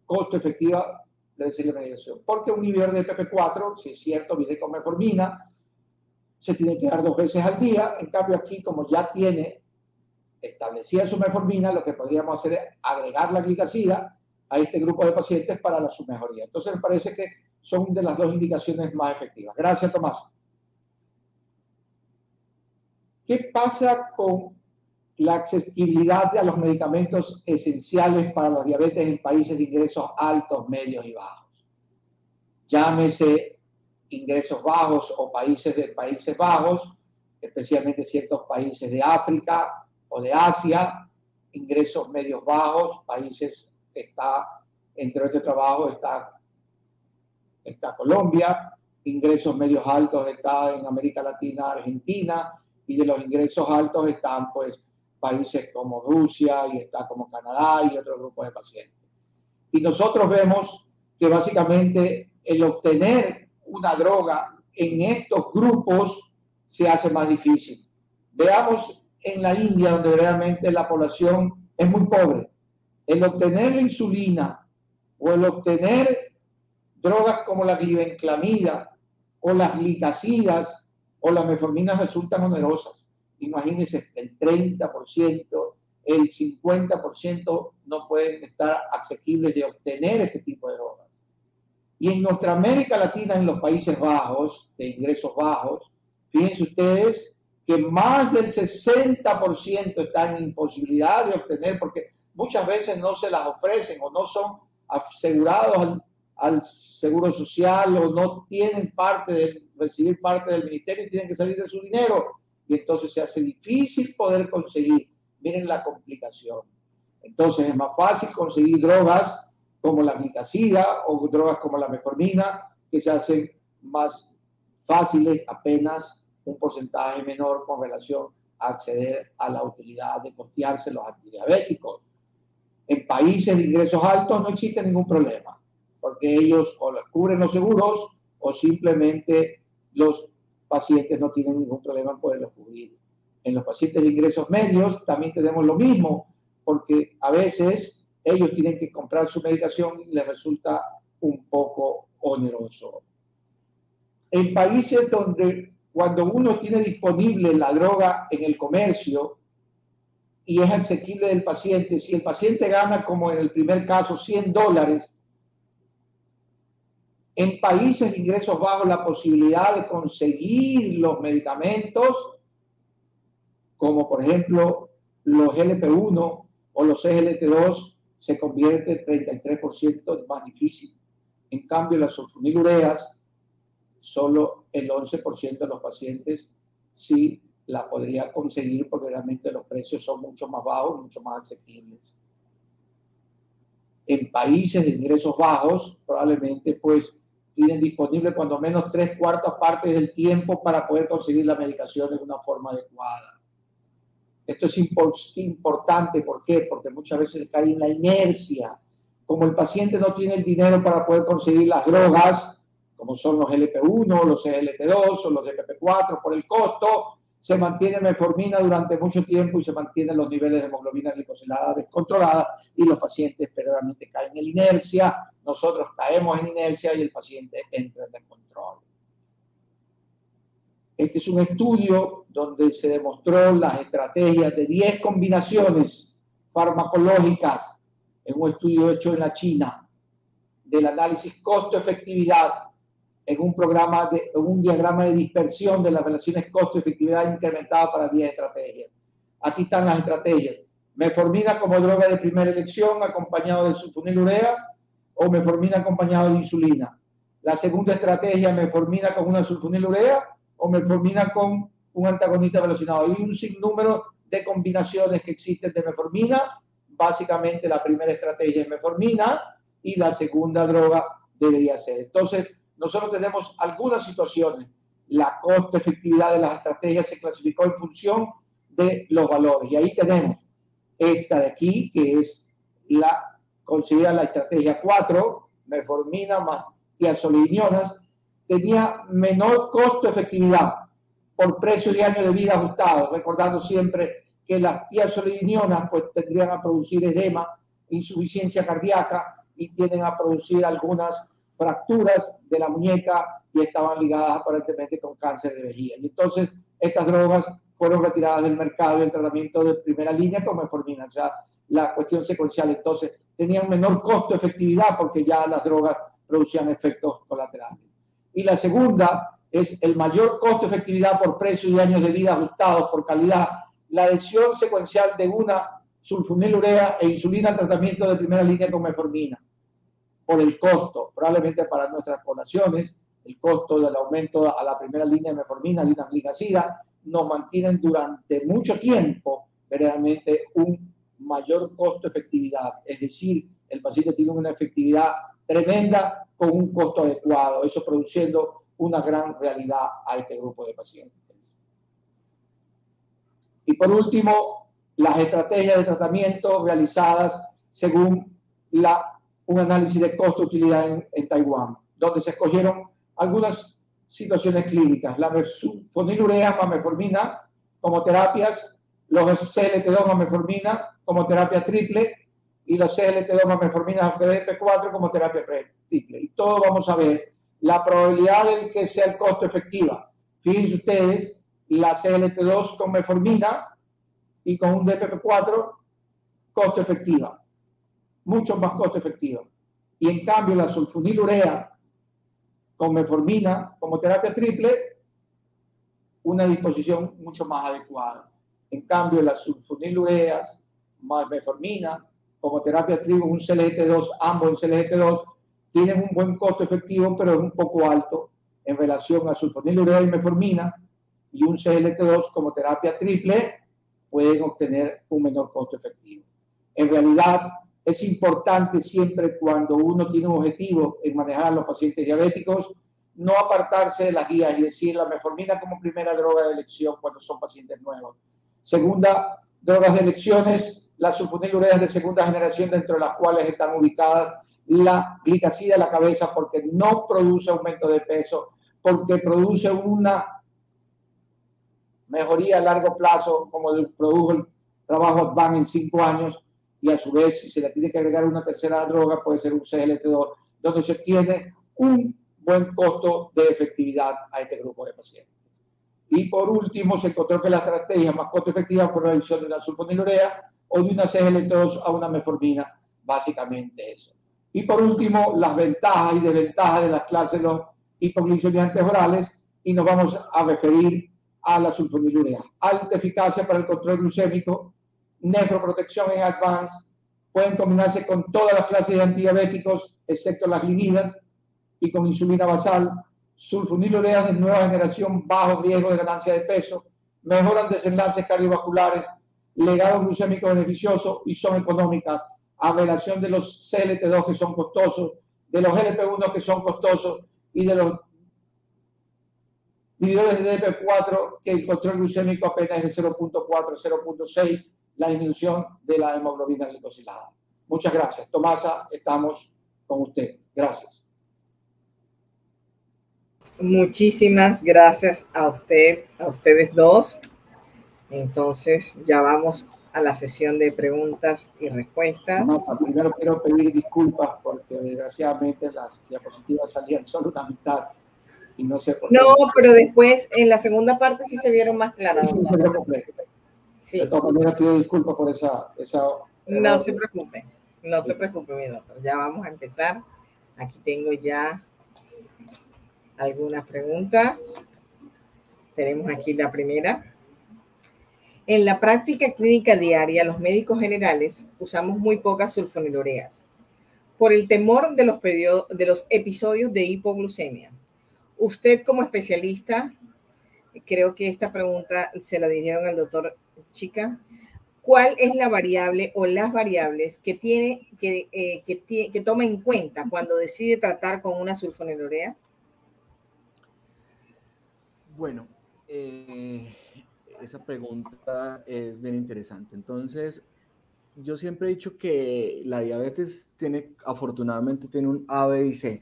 Costo efectiva debe ser la medicación. Porque un inhibidor de DPP4, si es cierto, viene con metformina, se tiene que dar 2 veces al día. En cambio aquí, como ya tiene establecida su metformina, lo que podríamos hacer es agregar la glicazida a este grupo de pacientes para su mejoría. Entonces me parece que son de las 2 indicaciones más efectivas. Gracias, Tomás. ¿Qué pasa con la accesibilidad a los medicamentos esenciales para los diabetes en países de ingresos altos, medios y bajos? Llámese ingresos bajos o países de Países Bajos, especialmente ciertos países de África o de Asia, ingresos medios bajos, países está, entre otros trabajos, está Colombia, ingresos medios altos está en América Latina, Argentina, y de los ingresos altos están pues países como Rusia y está como Canadá y otros grupos de pacientes. Y nosotros vemos que básicamente el obtener una droga en estos grupos se hace más difícil. Veamos en la India, donde realmente la población es muy pobre. El obtener la insulina o el obtener drogas como la glibenclamida o las glicasidas o las metforminas resultan onerosas. Imagínense, el 30%, el 50% no pueden estar asequibles de obtener este tipo de drogas. Y en nuestra América Latina, en los Países Bajos, de ingresos bajos, fíjense ustedes que más del 60% están en imposibilidad de obtener porque muchas veces no se las ofrecen o no son asegurados al seguro social o no tienen recibir parte del ministerio y tienen que salir de su dinero. Y entonces se hace difícil poder conseguir. Miren la complicación. Entonces es más fácil conseguir drogas como la glicasida o drogas como la metformina, que se hacen más fáciles, apenas un porcentaje menor con relación a acceder a la utilidad de costearse los antidiabéticos. En países de ingresos altos no existe ningún problema, porque ellos o los cubren los seguros o simplemente los pacientes no tienen ningún problema en poderlos cubrir. En los pacientes de ingresos medios también tenemos lo mismo, porque a veces ellos tienen que comprar su medicación y les resulta un poco oneroso. En países donde cuando uno tiene disponible la droga en el comercio y es asequible del paciente, si el paciente gana, como en el primer caso, $100, en países de ingresos bajos la posibilidad de conseguir los medicamentos, como por ejemplo los GLP-1 o los SGLT2, se convierte en 33% más difícil. En cambio, las sulfonilureas, solo el 11% de los pacientes sí la podría conseguir porque realmente los precios son mucho más bajos, mucho más asequibles. En países de ingresos bajos, probablemente pues tienen disponible cuando menos 3/4 partes del tiempo para poder conseguir la medicación de una forma adecuada. Esto es importante, ¿por qué? Porque muchas veces cae en la inercia. Como el paciente no tiene el dinero para poder conseguir las drogas, como son los LP1, los SGLT2 o los DPP4 por el costo, se mantiene metformina durante mucho tiempo y se mantienen los niveles de hemoglobina glicosilada descontrolada y los pacientes realmente caen en la inercia, nosotros caemos en inercia y el paciente entra en descontrol. Este es un estudio donde se demostró las estrategias de 10 combinaciones farmacológicas en un estudio hecho en la China del análisis costo-efectividad en un diagrama de dispersión de las relaciones costo-efectividad incrementada para 10 estrategias. Aquí están las estrategias. Metformina como droga de primera elección acompañado de sulfonilurea o metformina acompañado de insulina. La segunda estrategia, metformina con una sulfonilurea o metformina con un antagonista velocinado. Hay un sinnúmero de combinaciones que existen de metformina. Básicamente la primera estrategia es metformina y la segunda droga debería ser. Entonces, nosotros tenemos algunas situaciones. La costo-efectividad de las estrategias se clasificó en función de los valores. Y ahí tenemos esta de aquí, que es considera la estrategia 4, metformina más tiazolidinionas, tenía menor costo-efectividad por precio de año de vida ajustados, recordando siempre que las tiazolidinionas pues tendrían a producir edema, insuficiencia cardíaca y tienden a producir algunas fracturas de la muñeca y estaban ligadas aparentemente con cáncer de vejiga. Y entonces estas drogas fueron retiradas del mercado y el tratamiento de primera línea con metformina. O sea, la cuestión secuencial, entonces, tenían menor costo-efectividad porque ya las drogas producían efectos colaterales. Y la segunda es el mayor costo-efectividad por precio y años de vida ajustados por calidad. La adhesión secuencial de una sulfonilurea e insulina al tratamiento de primera línea con metformina. Por el costo, probablemente para nuestras poblaciones, el costo del aumento a la primera línea de metformina y una glicasida nos mantienen durante mucho tiempo realmente un mayor costo-efectividad. Es decir, el paciente tiene una efectividad tremenda con un costo adecuado, eso produciendo una gran realidad a este grupo de pacientes. Y por último, las estrategias de tratamiento realizadas según la un análisis de costo-utilidad en Taiwán, donde se escogieron algunas situaciones clínicas, la fenilurea más metformina como terapias, los CLT2 más metformina como terapia triple y los CLT2 más metformina DP4 como terapia triple. Y todo vamos a ver la probabilidad de que sea el costo efectiva. Fíjense ustedes, la CLT2 con metformina y con un DPP4, costo efectiva, mucho más costo efectiva. Y en cambio la sulfonilurea con metformina como terapia triple, una disposición mucho más adecuada. En cambio las sulfonilureas más metformina como terapia triple, un CLT2, ambos en CLT2, tienen un buen costo efectivo, pero es un poco alto en relación a sulfonilurea y metformina, y un CLT2 como terapia triple pueden obtener un menor costo efectivo. En realidad, es importante siempre cuando uno tiene un objetivo en manejar a los pacientes diabéticos, no apartarse de las guías y decir la metformina como primera droga de elección cuando son pacientes nuevos. Segunda, drogas de elecciones, las sulfonilureas de segunda generación, dentro de las cuales están ubicadas la glicacida de la cabeza, porque no produce aumento de peso, porque produce una mejoría a largo plazo, como produjo el trabajo Advan en 5 años, y a su vez, si se le tiene que agregar una tercera droga, puede ser un CLT2, donde se obtiene un buen costo de efectividad a este grupo de pacientes. Y por último, se encontró que la estrategia más costo efectiva fue la adición de una sulfonilurea o de una CLT2 a una metformina, básicamente eso. Y por último, las ventajas y desventajas de las clases de los hipoglicemiantes orales, y nos vamos a referir a la sulfonilurea. Alta eficacia para el control glucémico, nefroprotección en Advance, pueden combinarse con todas las clases de antidiabéticos, excepto las glinidas, y con insulina basal. Sulfonilureas de nueva generación, bajo riesgo de ganancia de peso, mejoran desenlaces cardiovasculares, legado glucémico beneficioso y son económicas, a relación de los CLT2 que son costosos, de los LP1 que son costosos y de los inhibidores de DP4 que el control glucémico apenas es de 0.4, 0.6, la disminución de la hemoglobina glicosilada. Muchas gracias. Tomasa, estamos con usted. Gracias. Muchísimas gracias a usted, a ustedes dos. Entonces ya vamos a la sesión de preguntas y respuestas. Primero quiero pedir disculpas porque desgraciadamente las diapositivas salían solo una mitad y no sé por qué. No, pero después en la segunda parte sí se vieron más claras. Sí, se vio completo. Sí. De todas maneras pido disculpas por esa no se preocupe, no se preocupe, mi doctor. Ya vamos a empezar. Aquí tengo ya algunas preguntas. Tenemos aquí la primera. En la práctica clínica diaria, los médicos generales usamos muy pocas sulfonilureas por el temor de los episodios de hipoglucemia. Usted como especialista, creo que esta pregunta se la dirigieron al doctor Chica, ¿cuál es la variable o las variables que toma en cuenta cuando decide tratar con una sulfonilurea? Bueno, esa pregunta es bien interesante. Entonces, yo siempre he dicho que la diabetes afortunadamente tiene un A, B y C.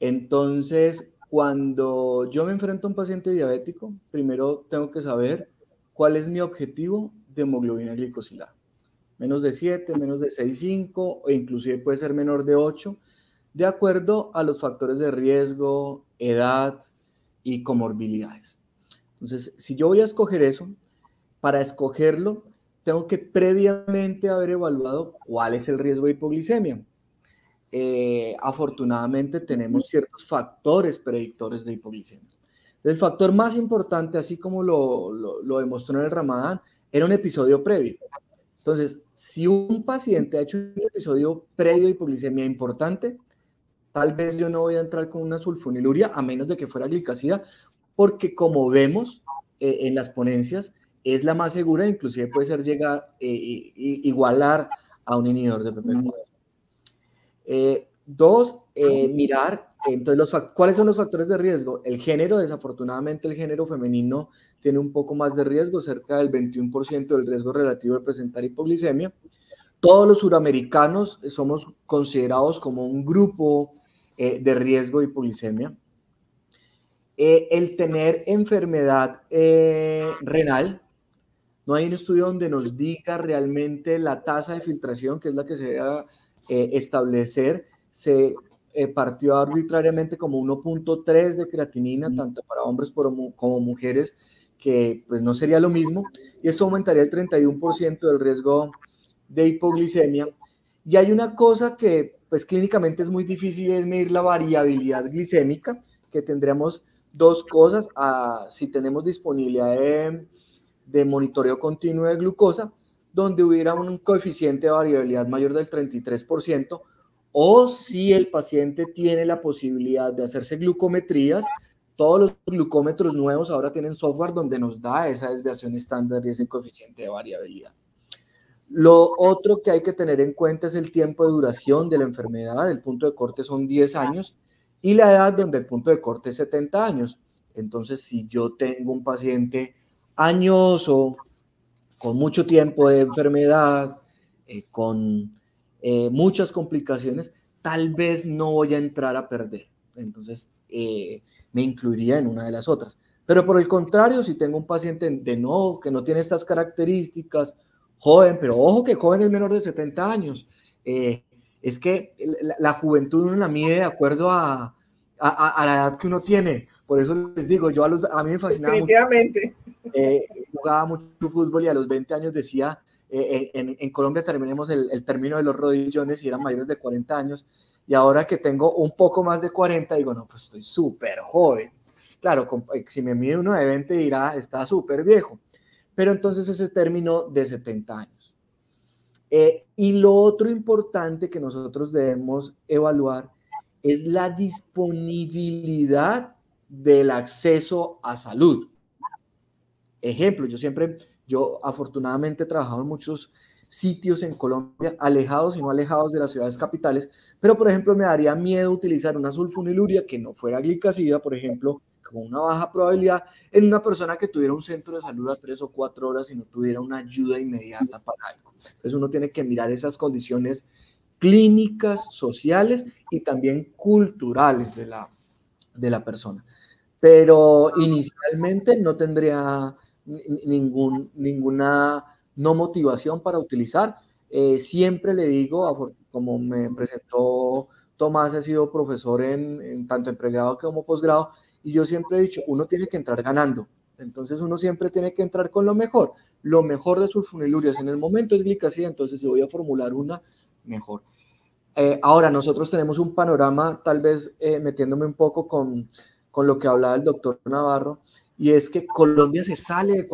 Entonces, cuando yo me enfrento a un paciente diabético, primero tengo que saber cuál es mi objetivo de hemoglobina glicosilada. Menos de 7, menos de 6,5 o inclusive puede ser menor de 8, de acuerdo a los factores de riesgo, edad y comorbilidades. Entonces, si yo voy a escoger eso, para escogerlo, tengo que previamente haber evaluado cuál es el riesgo de hipoglicemia. Afortunadamente tenemos ciertos factores predictores de hipoglicemia. El factor más importante, así como lo demostró en el Ramadán, era un episodio previo. Entonces, si un paciente ha hecho un episodio previo de hipoglicemia importante, tal vez yo no voy a entrar con una sulfonilurea a menos de que fuera glicacida, porque como vemos en las ponencias, es la más segura, inclusive puede ser igualar a un inhibidor de PP4. Mirar, entonces, ¿cuáles son los factores de riesgo? El género, desafortunadamente el género femenino tiene un poco más de riesgo, cerca del 21% del riesgo relativo de presentar hipoglicemia. Todos los suramericanos somos considerados como un grupo de riesgo de hipoglicemia. El tener enfermedad renal, no hay un estudio donde nos diga realmente la tasa de filtración, que es la que se debe establecer. Se partió arbitrariamente como 1.3 de creatinina, tanto para hombres como mujeres, que pues no sería lo mismo, y esto aumentaría el 31% del riesgo de hipoglicemia. Y hay una cosa que pues clínicamente es muy difícil, es medir la variabilidad glicémica, que tendremos dos cosas: si tenemos disponibilidad de monitoreo continuo de glucosa, donde hubiera un coeficiente de variabilidad mayor del 33%, o si el paciente tiene la posibilidad de hacerse glucometrías. Todos los glucómetros nuevos ahora tienen software donde nos da esa desviación estándar y ese coeficiente de variabilidad. Lo otro que hay que tener en cuenta es el tiempo de duración de la enfermedad. El punto de corte son 10 años y la edad donde el punto de corte es 70 años. Entonces, si yo tengo un paciente añoso, con mucho tiempo de enfermedad, con muchas complicaciones, tal vez no voy a entrar a perder. Entonces, me incluiría en una de las otras. Pero por el contrario, si tengo un paciente que no tiene estas características, joven, pero ojo que joven es menor de 70 años, es que la juventud uno la mide de acuerdo a la edad que uno tiene. Por eso les digo, a mí me fascinaba definitivamente mucho. Jugaba mucho fútbol y a los 20 años decía, en Colombia terminemos el término de los rodillones y eran mayores de 40 años. Y ahora que tengo un poco más de 40, digo, no, pues estoy súper joven. Claro, si me mide uno de 20 dirá, está súper viejo. Pero entonces ese término de 70 años. Y lo otro importante que nosotros debemos evaluar es la disponibilidad del acceso a salud. Ejemplo, yo afortunadamente he trabajado en muchos sitios en Colombia, alejados y no alejados de las ciudades capitales, pero por ejemplo me daría miedo utilizar una sulfoniluria que no fuera glicasida, por ejemplo, con una baja probabilidad, en una persona que tuviera un centro de salud a 3 o 4 horas y no tuviera una ayuda inmediata para algo. Entonces uno tiene que mirar esas condiciones clínicas, sociales y también culturales de la persona. Pero inicialmente no tendría ninguna no motivación para utilizar. Siempre le digo, como me presentó Tomás, he sido profesor tanto en pregrado como posgrado, y yo siempre he dicho, uno tiene que entrar ganando. Entonces uno siempre tiene que entrar con lo mejor. Lo mejor de sulfonilurias en el momento es glicasida, entonces si voy a formular una, mejor. Ahora, nosotros tenemos un panorama, tal vez metiéndome un poco con lo que hablaba el doctor Navarro, y es que Colombia se sale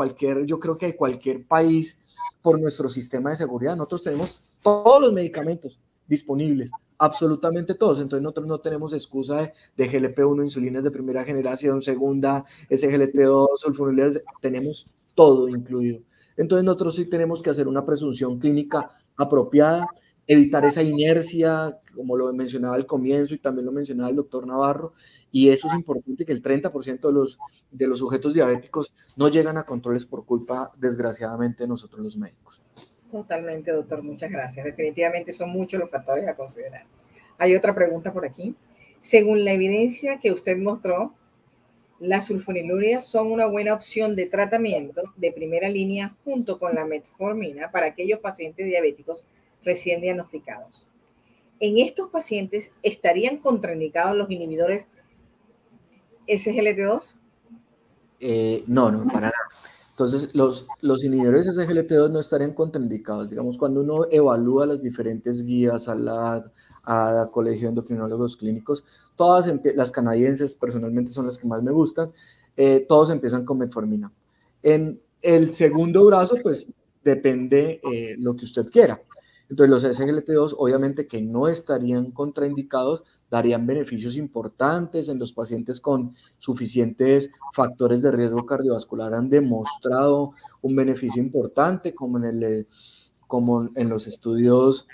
yo creo que de cualquier país por nuestro sistema de seguridad. Nosotros tenemos todos los medicamentos disponibles, absolutamente todos. Entonces nosotros no tenemos excusa de GLP-1, insulinas de primera generación, segunda, SGLT2, sulfonilureas, tenemos todo incluido. Entonces nosotros sí tenemos que hacer una presunción clínica apropiada, evitar esa inercia, como lo mencionaba al comienzo y también lo mencionaba el doctor Navarro, y eso es importante, que el 30% de los sujetos diabéticos no llegan a controles por culpa, desgraciadamente, de nosotros los médicos. Totalmente, doctor, muchas gracias. Definitivamente son muchos los factores a considerar. Hay otra pregunta por aquí. Según la evidencia que usted mostró, las sulfonilurias son una buena opción de tratamiento de primera línea junto con la metformina para aquellos pacientes diabéticos recién diagnosticados. ¿En estos pacientes estarían contraindicados los inhibidores SGLT2? No, para nada. Entonces, los inhibidores SGLT2 no estarían contraindicados. Digamos, cuando uno evalúa las diferentes guías, a Colegio de Endocrinólogos Clínicos, todas, las canadienses personalmente son las que más me gustan, todos empiezan con metformina. En el segundo brazo, pues, depende lo que usted quiera. Entonces, los SGLT2 obviamente que no estarían contraindicados, darían beneficios importantes en los pacientes con suficientes factores de riesgo cardiovascular. Han demostrado un beneficio importante, como en los estudios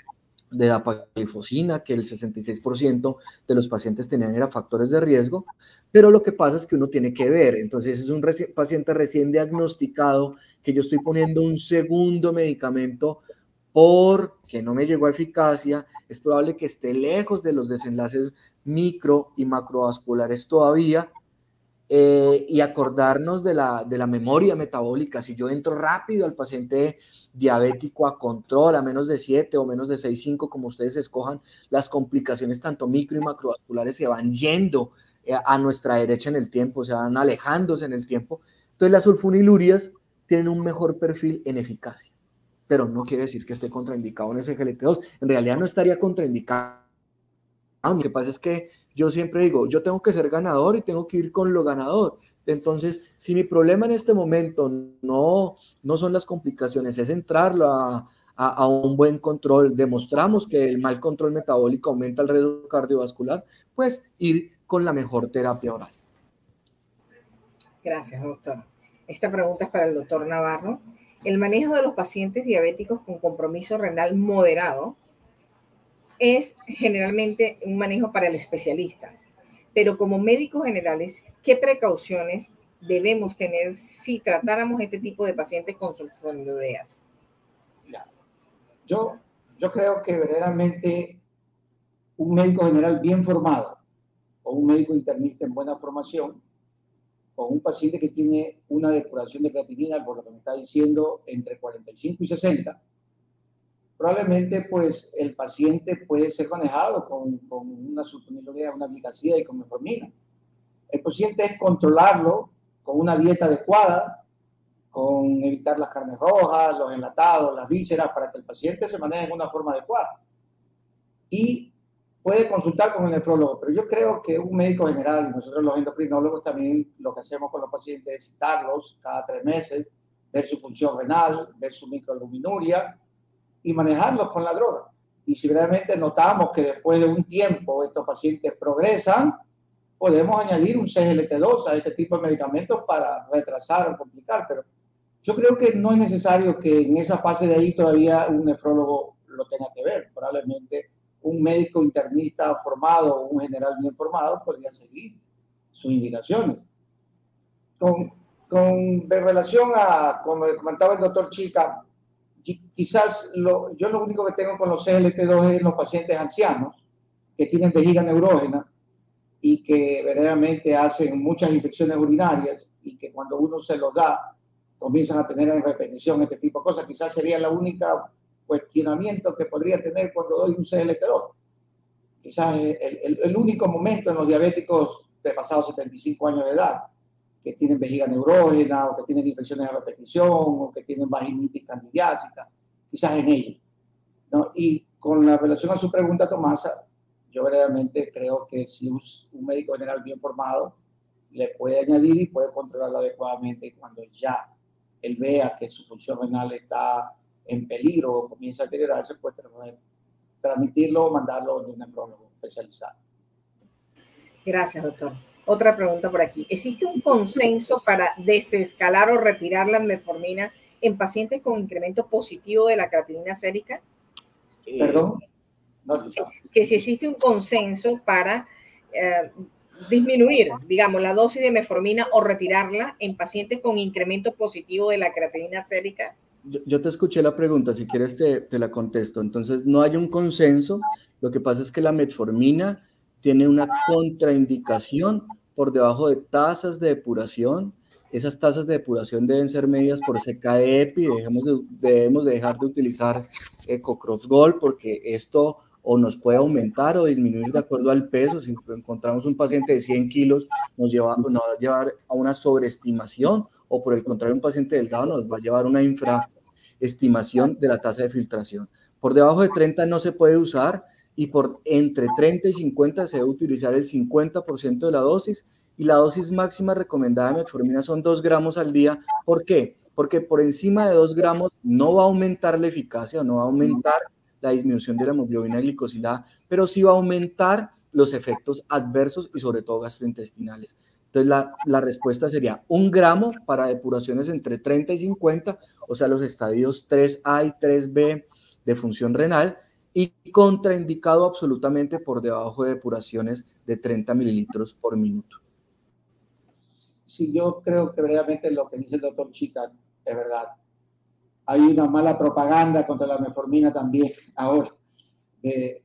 de dapaglifosina, que el 66% de los pacientes tenían factores de riesgo, pero lo que pasa es que uno tiene que ver. Entonces es un paciente recién diagnosticado que yo estoy poniendo un segundo medicamento porque no me llegó a eficacia, es probable que esté lejos de los desenlaces micro y macrovasculares todavía, y acordarnos de la memoria metabólica. Si yo entro rápido al paciente diabético a control, a menos de 7 o menos de 6,5, como ustedes escojan, las complicaciones tanto micro y macrovasculares se van yendo a nuestra derecha en el tiempo, se van alejándose en el tiempo. Entonces las sulfonilurias tienen un mejor perfil en eficacia, pero no quiere decir que esté contraindicado en SGLT2. En realidad no estaría contraindicado. Lo que pasa es que yo siempre digo, yo tengo que ser ganador y tengo que ir con lo ganador. Entonces, si mi problema en este momento no son las complicaciones, es entrarlo a un buen control, demostramos que el mal control metabólico aumenta el riesgo cardiovascular, pues ir con la mejor terapia oral. Gracias, doctor. Esta pregunta es para el doctor Navarro. El manejo de los pacientes diabéticos con compromiso renal moderado es generalmente un manejo para el especialista, pero como médicos generales, ¿qué precauciones debemos tener si tratáramos este tipo de pacientes con sulfonilureas? Yo creo que verdaderamente un médico general bien formado o un médico internista en buena formación con un paciente que tiene una depuración de creatinina, por lo que me está diciendo, entre 45 y 60, probablemente pues el paciente puede ser manejado con una sulfonilurea, una glicazida y con metformina. El paciente es controlarlo con una dieta adecuada, con evitar las carnes rojas, los enlatados, las vísceras, para que el paciente se maneje de una forma adecuada. Y puede consultar con el nefrólogo, pero yo creo que un médico general, y nosotros los endocrinólogos también lo que hacemos con los pacientes es citarlos cada 3 meses, ver su función renal, ver su microalbuminuria y manejarlos con la droga. Y si realmente notamos que después de un tiempo estos pacientes progresan, podemos añadir un SGLT2 a este tipo de medicamentos para retrasar o complicar, pero yo creo que no es necesario que en esa fase de ahí todavía un nefrólogo lo tenga que ver. Probablemente un médico internista formado o un general bien formado podría seguir sus indicaciones. Con relación a, como comentaba el doctor Chica, quizás yo lo único que tengo con los SGLT2 es los pacientes ancianos que tienen vejiga neurógena y que verdaderamente hacen muchas infecciones urinarias y que cuando uno se los da comienzan a tener en repetición este tipo de cosas. Quizás sería la única cuestionamiento que podría tener cuando doy un SGLT2. Quizás el único momento en los diabéticos de pasados 75 años de edad que tienen vejiga neurógena o que tienen infecciones de repetición o que tienen vaginitis candidiásica, quizás en ellos, ¿no? Y con la relación a su pregunta, Tomasa, yo verdaderamente creo que si un médico general bien formado le puede añadir y puede controlarlo adecuadamente cuando ya él vea que su función renal está en peligro o comienza a deteriorarse, pues transmitirlo o mandarlo de un nefrólogo especializado. Gracias, doctor. Otra pregunta por aquí. ¿Existe un consenso para desescalar o retirar la metformina en pacientes con incremento positivo de la creatinina sérica? ¿Perdón? No, que si existe un consenso para disminuir, digamos, la dosis de metformina o retirarla en pacientes con incremento positivo de la creatinina sérica. Yo te escuché la pregunta, si quieres te la contesto. Entonces, no hay un consenso. Lo que pasa es que la metformina tiene una contraindicación por debajo de tasas de depuración. Esas tasas de depuración deben ser medidas por CKD-EPI. Debemos de dejar de utilizar Ecocross-Gold porque esto o nos puede aumentar o disminuir de acuerdo al peso. Si encontramos un paciente de 100 kilos, nos va a llevar a una sobreestimación, o por el contrario, un paciente delgado nos va a llevar a una infraestimación de la tasa de filtración. Por debajo de 30 no se puede usar, y por entre 30 y 50 se debe utilizar el 50% de la dosis, y la dosis máxima recomendada de metformina son 2 gramos al día. ¿Por qué? Porque por encima de 2 gramos no va a aumentar la eficacia, no va a aumentar la disminución de la hemoglobina glicosilada, pero sí va a aumentar los efectos adversos y sobre todo gastrointestinales. Entonces la respuesta sería 1 gramo para depuraciones entre 30 y 50, o sea, los estadios 3A y 3B de función renal, y contraindicado absolutamente por debajo de depuraciones de 30 mililitros por minuto. Sí, yo creo que verdaderamente lo que dice el doctor Chica es verdad. hay una mala propaganda contra la metformina también ahora, de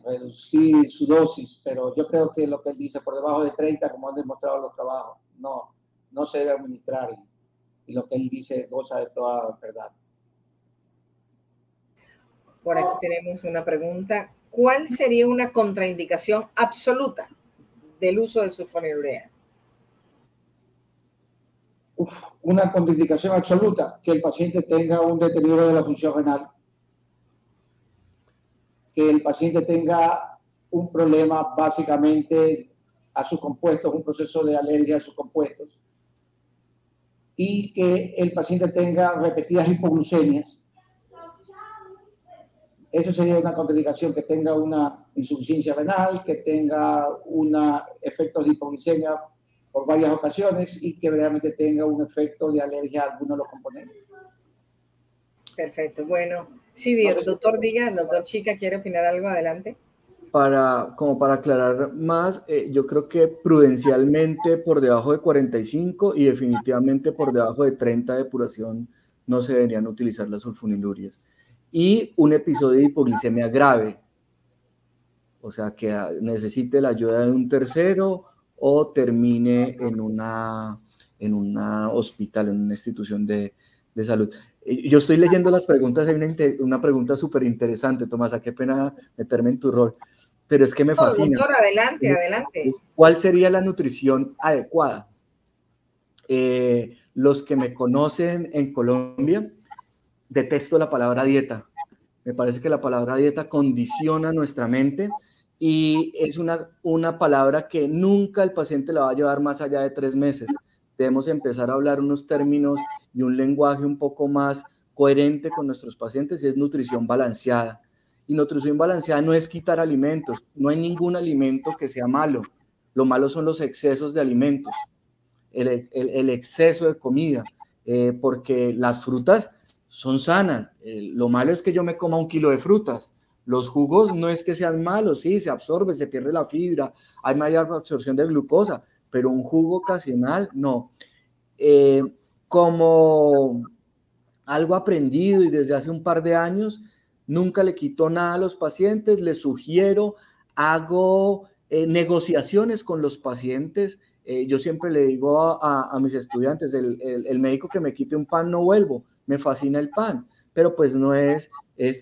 reducir su dosis, pero yo creo que lo que él dice, por debajo de 30, como han demostrado los trabajos, no se debe administrar, y lo que él dice goza de toda verdad. Por aquí tenemos una pregunta. ¿Cuál sería una contraindicación absoluta del uso de sulfonilurea? Una contraindicación absoluta, que el paciente tenga un deterioro de la función renal, que el paciente tenga un problema básicamente a sus compuestos, un proceso de alergia a sus compuestos, y que el paciente tenga repetidas hipoglucemias. Eso sería una contraindicación, que tenga una insuficiencia renal, que tenga efectos de hipoglucemia por varias ocasiones y que realmente tenga un efecto de alergia a alguno de los componentes. Perfecto, bueno. Sí, el doctor Chica, ¿quiere opinar algo? Adelante. Como para aclarar más, yo creo que prudencialmente por debajo de 45 y definitivamente por debajo de 30 de depuración no se deberían utilizar las sulfonilurias. Y un episodio de hipoglicemia grave, o sea, que necesite la ayuda de un tercero o termine en una hospital, en una institución de salud. Yo estoy leyendo las preguntas, hay una pregunta súper interesante, Tomás, qué pena meterme en tu rol, pero es que me fascina. Doctor, adelante. ¿Cuál sería la nutrición adecuada? Los que me conocen en Colombia, detesto la palabra dieta. Me parece que la palabra dieta condiciona nuestra mente y es una palabra que nunca el paciente la va a llevar más allá de 3 meses. Debemos empezar a hablar unos términos y un lenguaje un poco más coherente con nuestros pacientes, y es nutrición balanceada. Y nutrición balanceada no es quitar alimentos, no hay ningún alimento que sea malo. Lo malo son los excesos de alimentos, el exceso de comida, porque las frutas son sanas. Lo malo es que yo me coma 1 kilo de frutas. Los jugos no es que sean malos, sí, se absorbe, se pierde la fibra, hay mayor absorción de glucosa, pero un jugo ocasional, no. Como algo aprendido y desde hace un par de años, nunca le quito nada a los pacientes, les sugiero, hago negociaciones con los pacientes. Yo siempre le digo a mis estudiantes, el médico que me quite un pan no vuelvo, me fascina el pan, pero pues no es,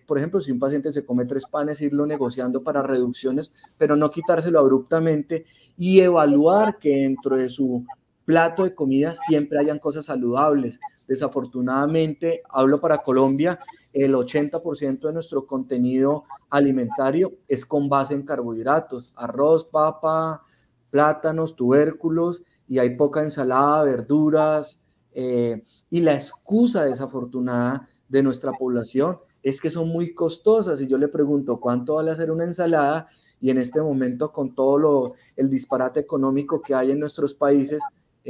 por ejemplo, si un paciente se come 3 panes, irlo negociando para reducciones, pero no quitárselo abruptamente y evaluar que dentro de su plato de comida siempre hayan cosas saludables. Desafortunadamente, hablo para Colombia, el 80% de nuestro contenido alimentario es con base en carbohidratos, arroz, papa, plátanos, tubérculos, y hay poca ensalada, verduras, y la excusa desafortunada de nuestra población es que son muy costosas, y yo le pregunto ¿cuánto vale hacer una ensalada? Y en este momento, con todo el disparate económico que hay en nuestros países,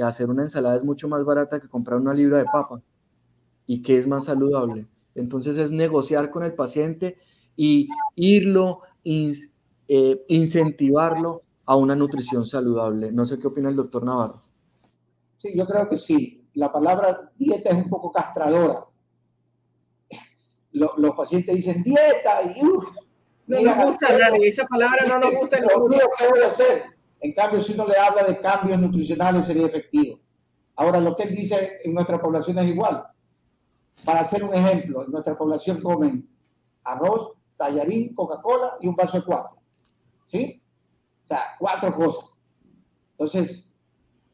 hacer una ensalada es mucho más barata que comprar una libra de papa, y que es más saludable. Entonces es negociar con el paciente y incentivarlo a una nutrición saludable. No sé qué opina el doctor Navarro. Sí, yo creo que sí. La palabra dieta es un poco castradora. Los pacientes dicen dieta y no nos gusta a nadie, esa palabra no nos gusta. ¿Qué voy a hacer? En cambio, si uno le habla de cambios nutricionales, sería efectivo. Ahora, lo que él dice en nuestra población es igual. Para hacer un ejemplo, en nuestra población comen arroz, tallarín, Coca-Cola y un vaso de 4. ¿Sí? O sea, 4 cosas. Entonces,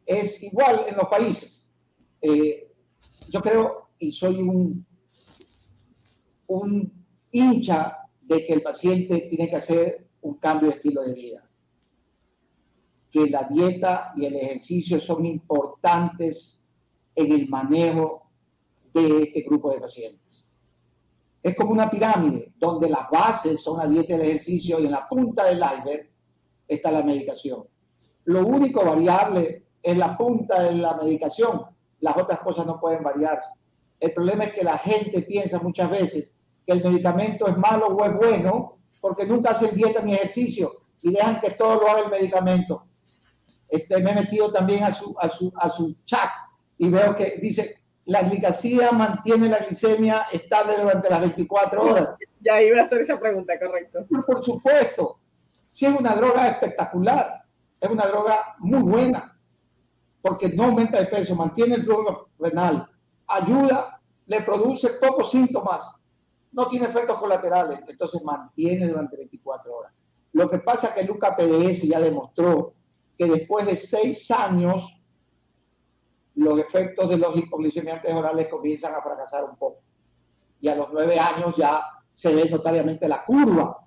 es igual en los países. Yo creo, y soy un hincha de que el paciente tiene que hacer un cambio de estilo de vida. Que la dieta y el ejercicio son importantes en el manejo de este grupo de pacientes. Es como una pirámide, donde las bases son la dieta y el ejercicio, y en la punta del iceberg está la medicación. Lo único variable es la punta de la medicación. Las otras cosas no pueden variarse. El problema es que la gente piensa muchas veces que el medicamento es malo o es bueno porque nunca hacen dieta ni ejercicio y dejan que todo lo haga el medicamento. Me he metido también a su chat y veo que dice la glicasida mantiene la glicemia estable durante las 24 horas. Ya iba a hacer esa pregunta, correcto. Por supuesto, sí es una droga espectacular, es una droga muy buena, porque no aumenta de peso, mantiene el flujo renal, ayuda, le produce pocos síntomas, no tiene efectos colaterales, entonces mantiene durante 24 horas. Lo que pasa es que el UKPDS ya demostró que después de 6 años los efectos de los hipoglicemiantes orales comienzan a fracasar un poco. Y a los 9 años ya se ve notoriamente la curva.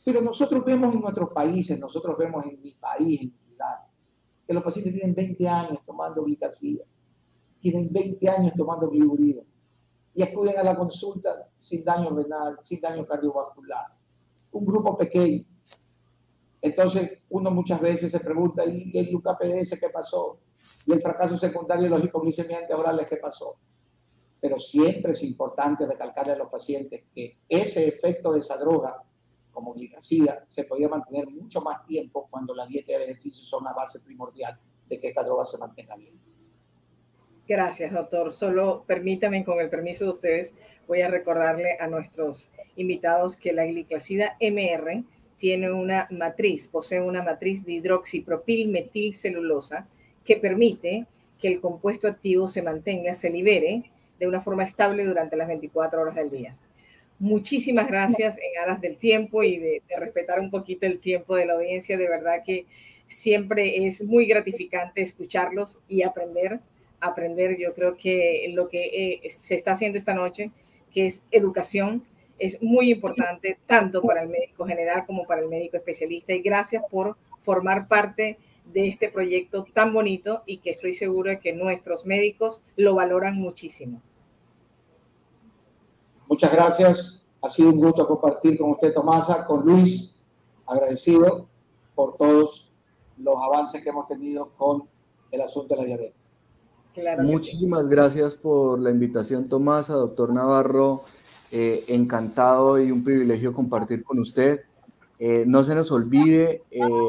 Pero nosotros vemos en nuestros países, nosotros vemos en mi país, en mi ciudad, que los pacientes tienen 20 años tomando glicasida, tienen 20 años tomando gliburida y acuden a la consulta sin daño renal, sin daño cardiovascular. Un grupo pequeño. Entonces, uno muchas veces se pregunta, ¿y el UKPDS qué pasó? Y el fracaso secundario de los hipoglicemiantes orales, ¿qué pasó? Pero siempre es importante recalcarle a los pacientes que ese efecto de esa droga, como glicasida, se podía mantener mucho más tiempo cuando la dieta y el ejercicio son la base primordial de que esta droga se mantenga bien. Gracias, doctor. Solo permítame, con el permiso de ustedes, voy a recordarle a nuestros invitados que la glicasida MR tiene una matriz, posee una matriz de hidroxipropilmetilcelulosa que permite que el compuesto activo se mantenga, se libere de una forma estable durante las 24 horas del día. Muchísimas gracias en aras del tiempo y de respetar un poquito el tiempo de la audiencia. De verdad que siempre es muy gratificante escucharlos y aprender. Yo creo que lo que se está haciendo esta noche, que es educación, es muy importante tanto para el médico general como para el médico especialista. Y gracias por formar parte de este proyecto tan bonito y que estoy segura de que nuestros médicos lo valoran muchísimo. Muchas gracias. Ha sido un gusto compartir con usted, Tomasa, con Luis. Agradecido por todos los avances que hemos tenido con el asunto de la diabetes. Claro, muchísimas gracias por la invitación, Tomasa. Doctor Navarro, encantado y un privilegio compartir con usted. No se nos olvide,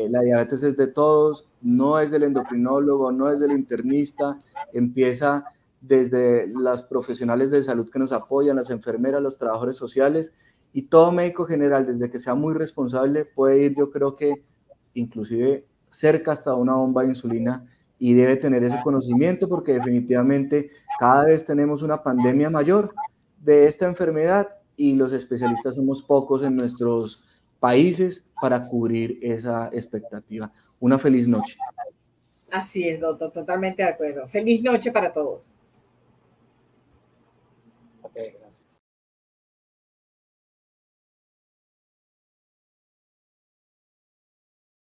la diabetes es de todos, no es del endocrinólogo, no es del internista, empieza desde las profesionales de salud que nos apoyan, las enfermeras, los trabajadores sociales, y todo médico general, desde que sea muy responsable, puede ir, yo creo que inclusive cerca hasta una bomba de insulina, y debe tener ese conocimiento porque definitivamente cada vez tenemos una pandemia mayor de esta enfermedad y los especialistas somos pocos en nuestros países para cubrir esa expectativa. Una feliz noche. Así es, doctor, totalmente de acuerdo. Feliz noche para todos. Ok, gracias.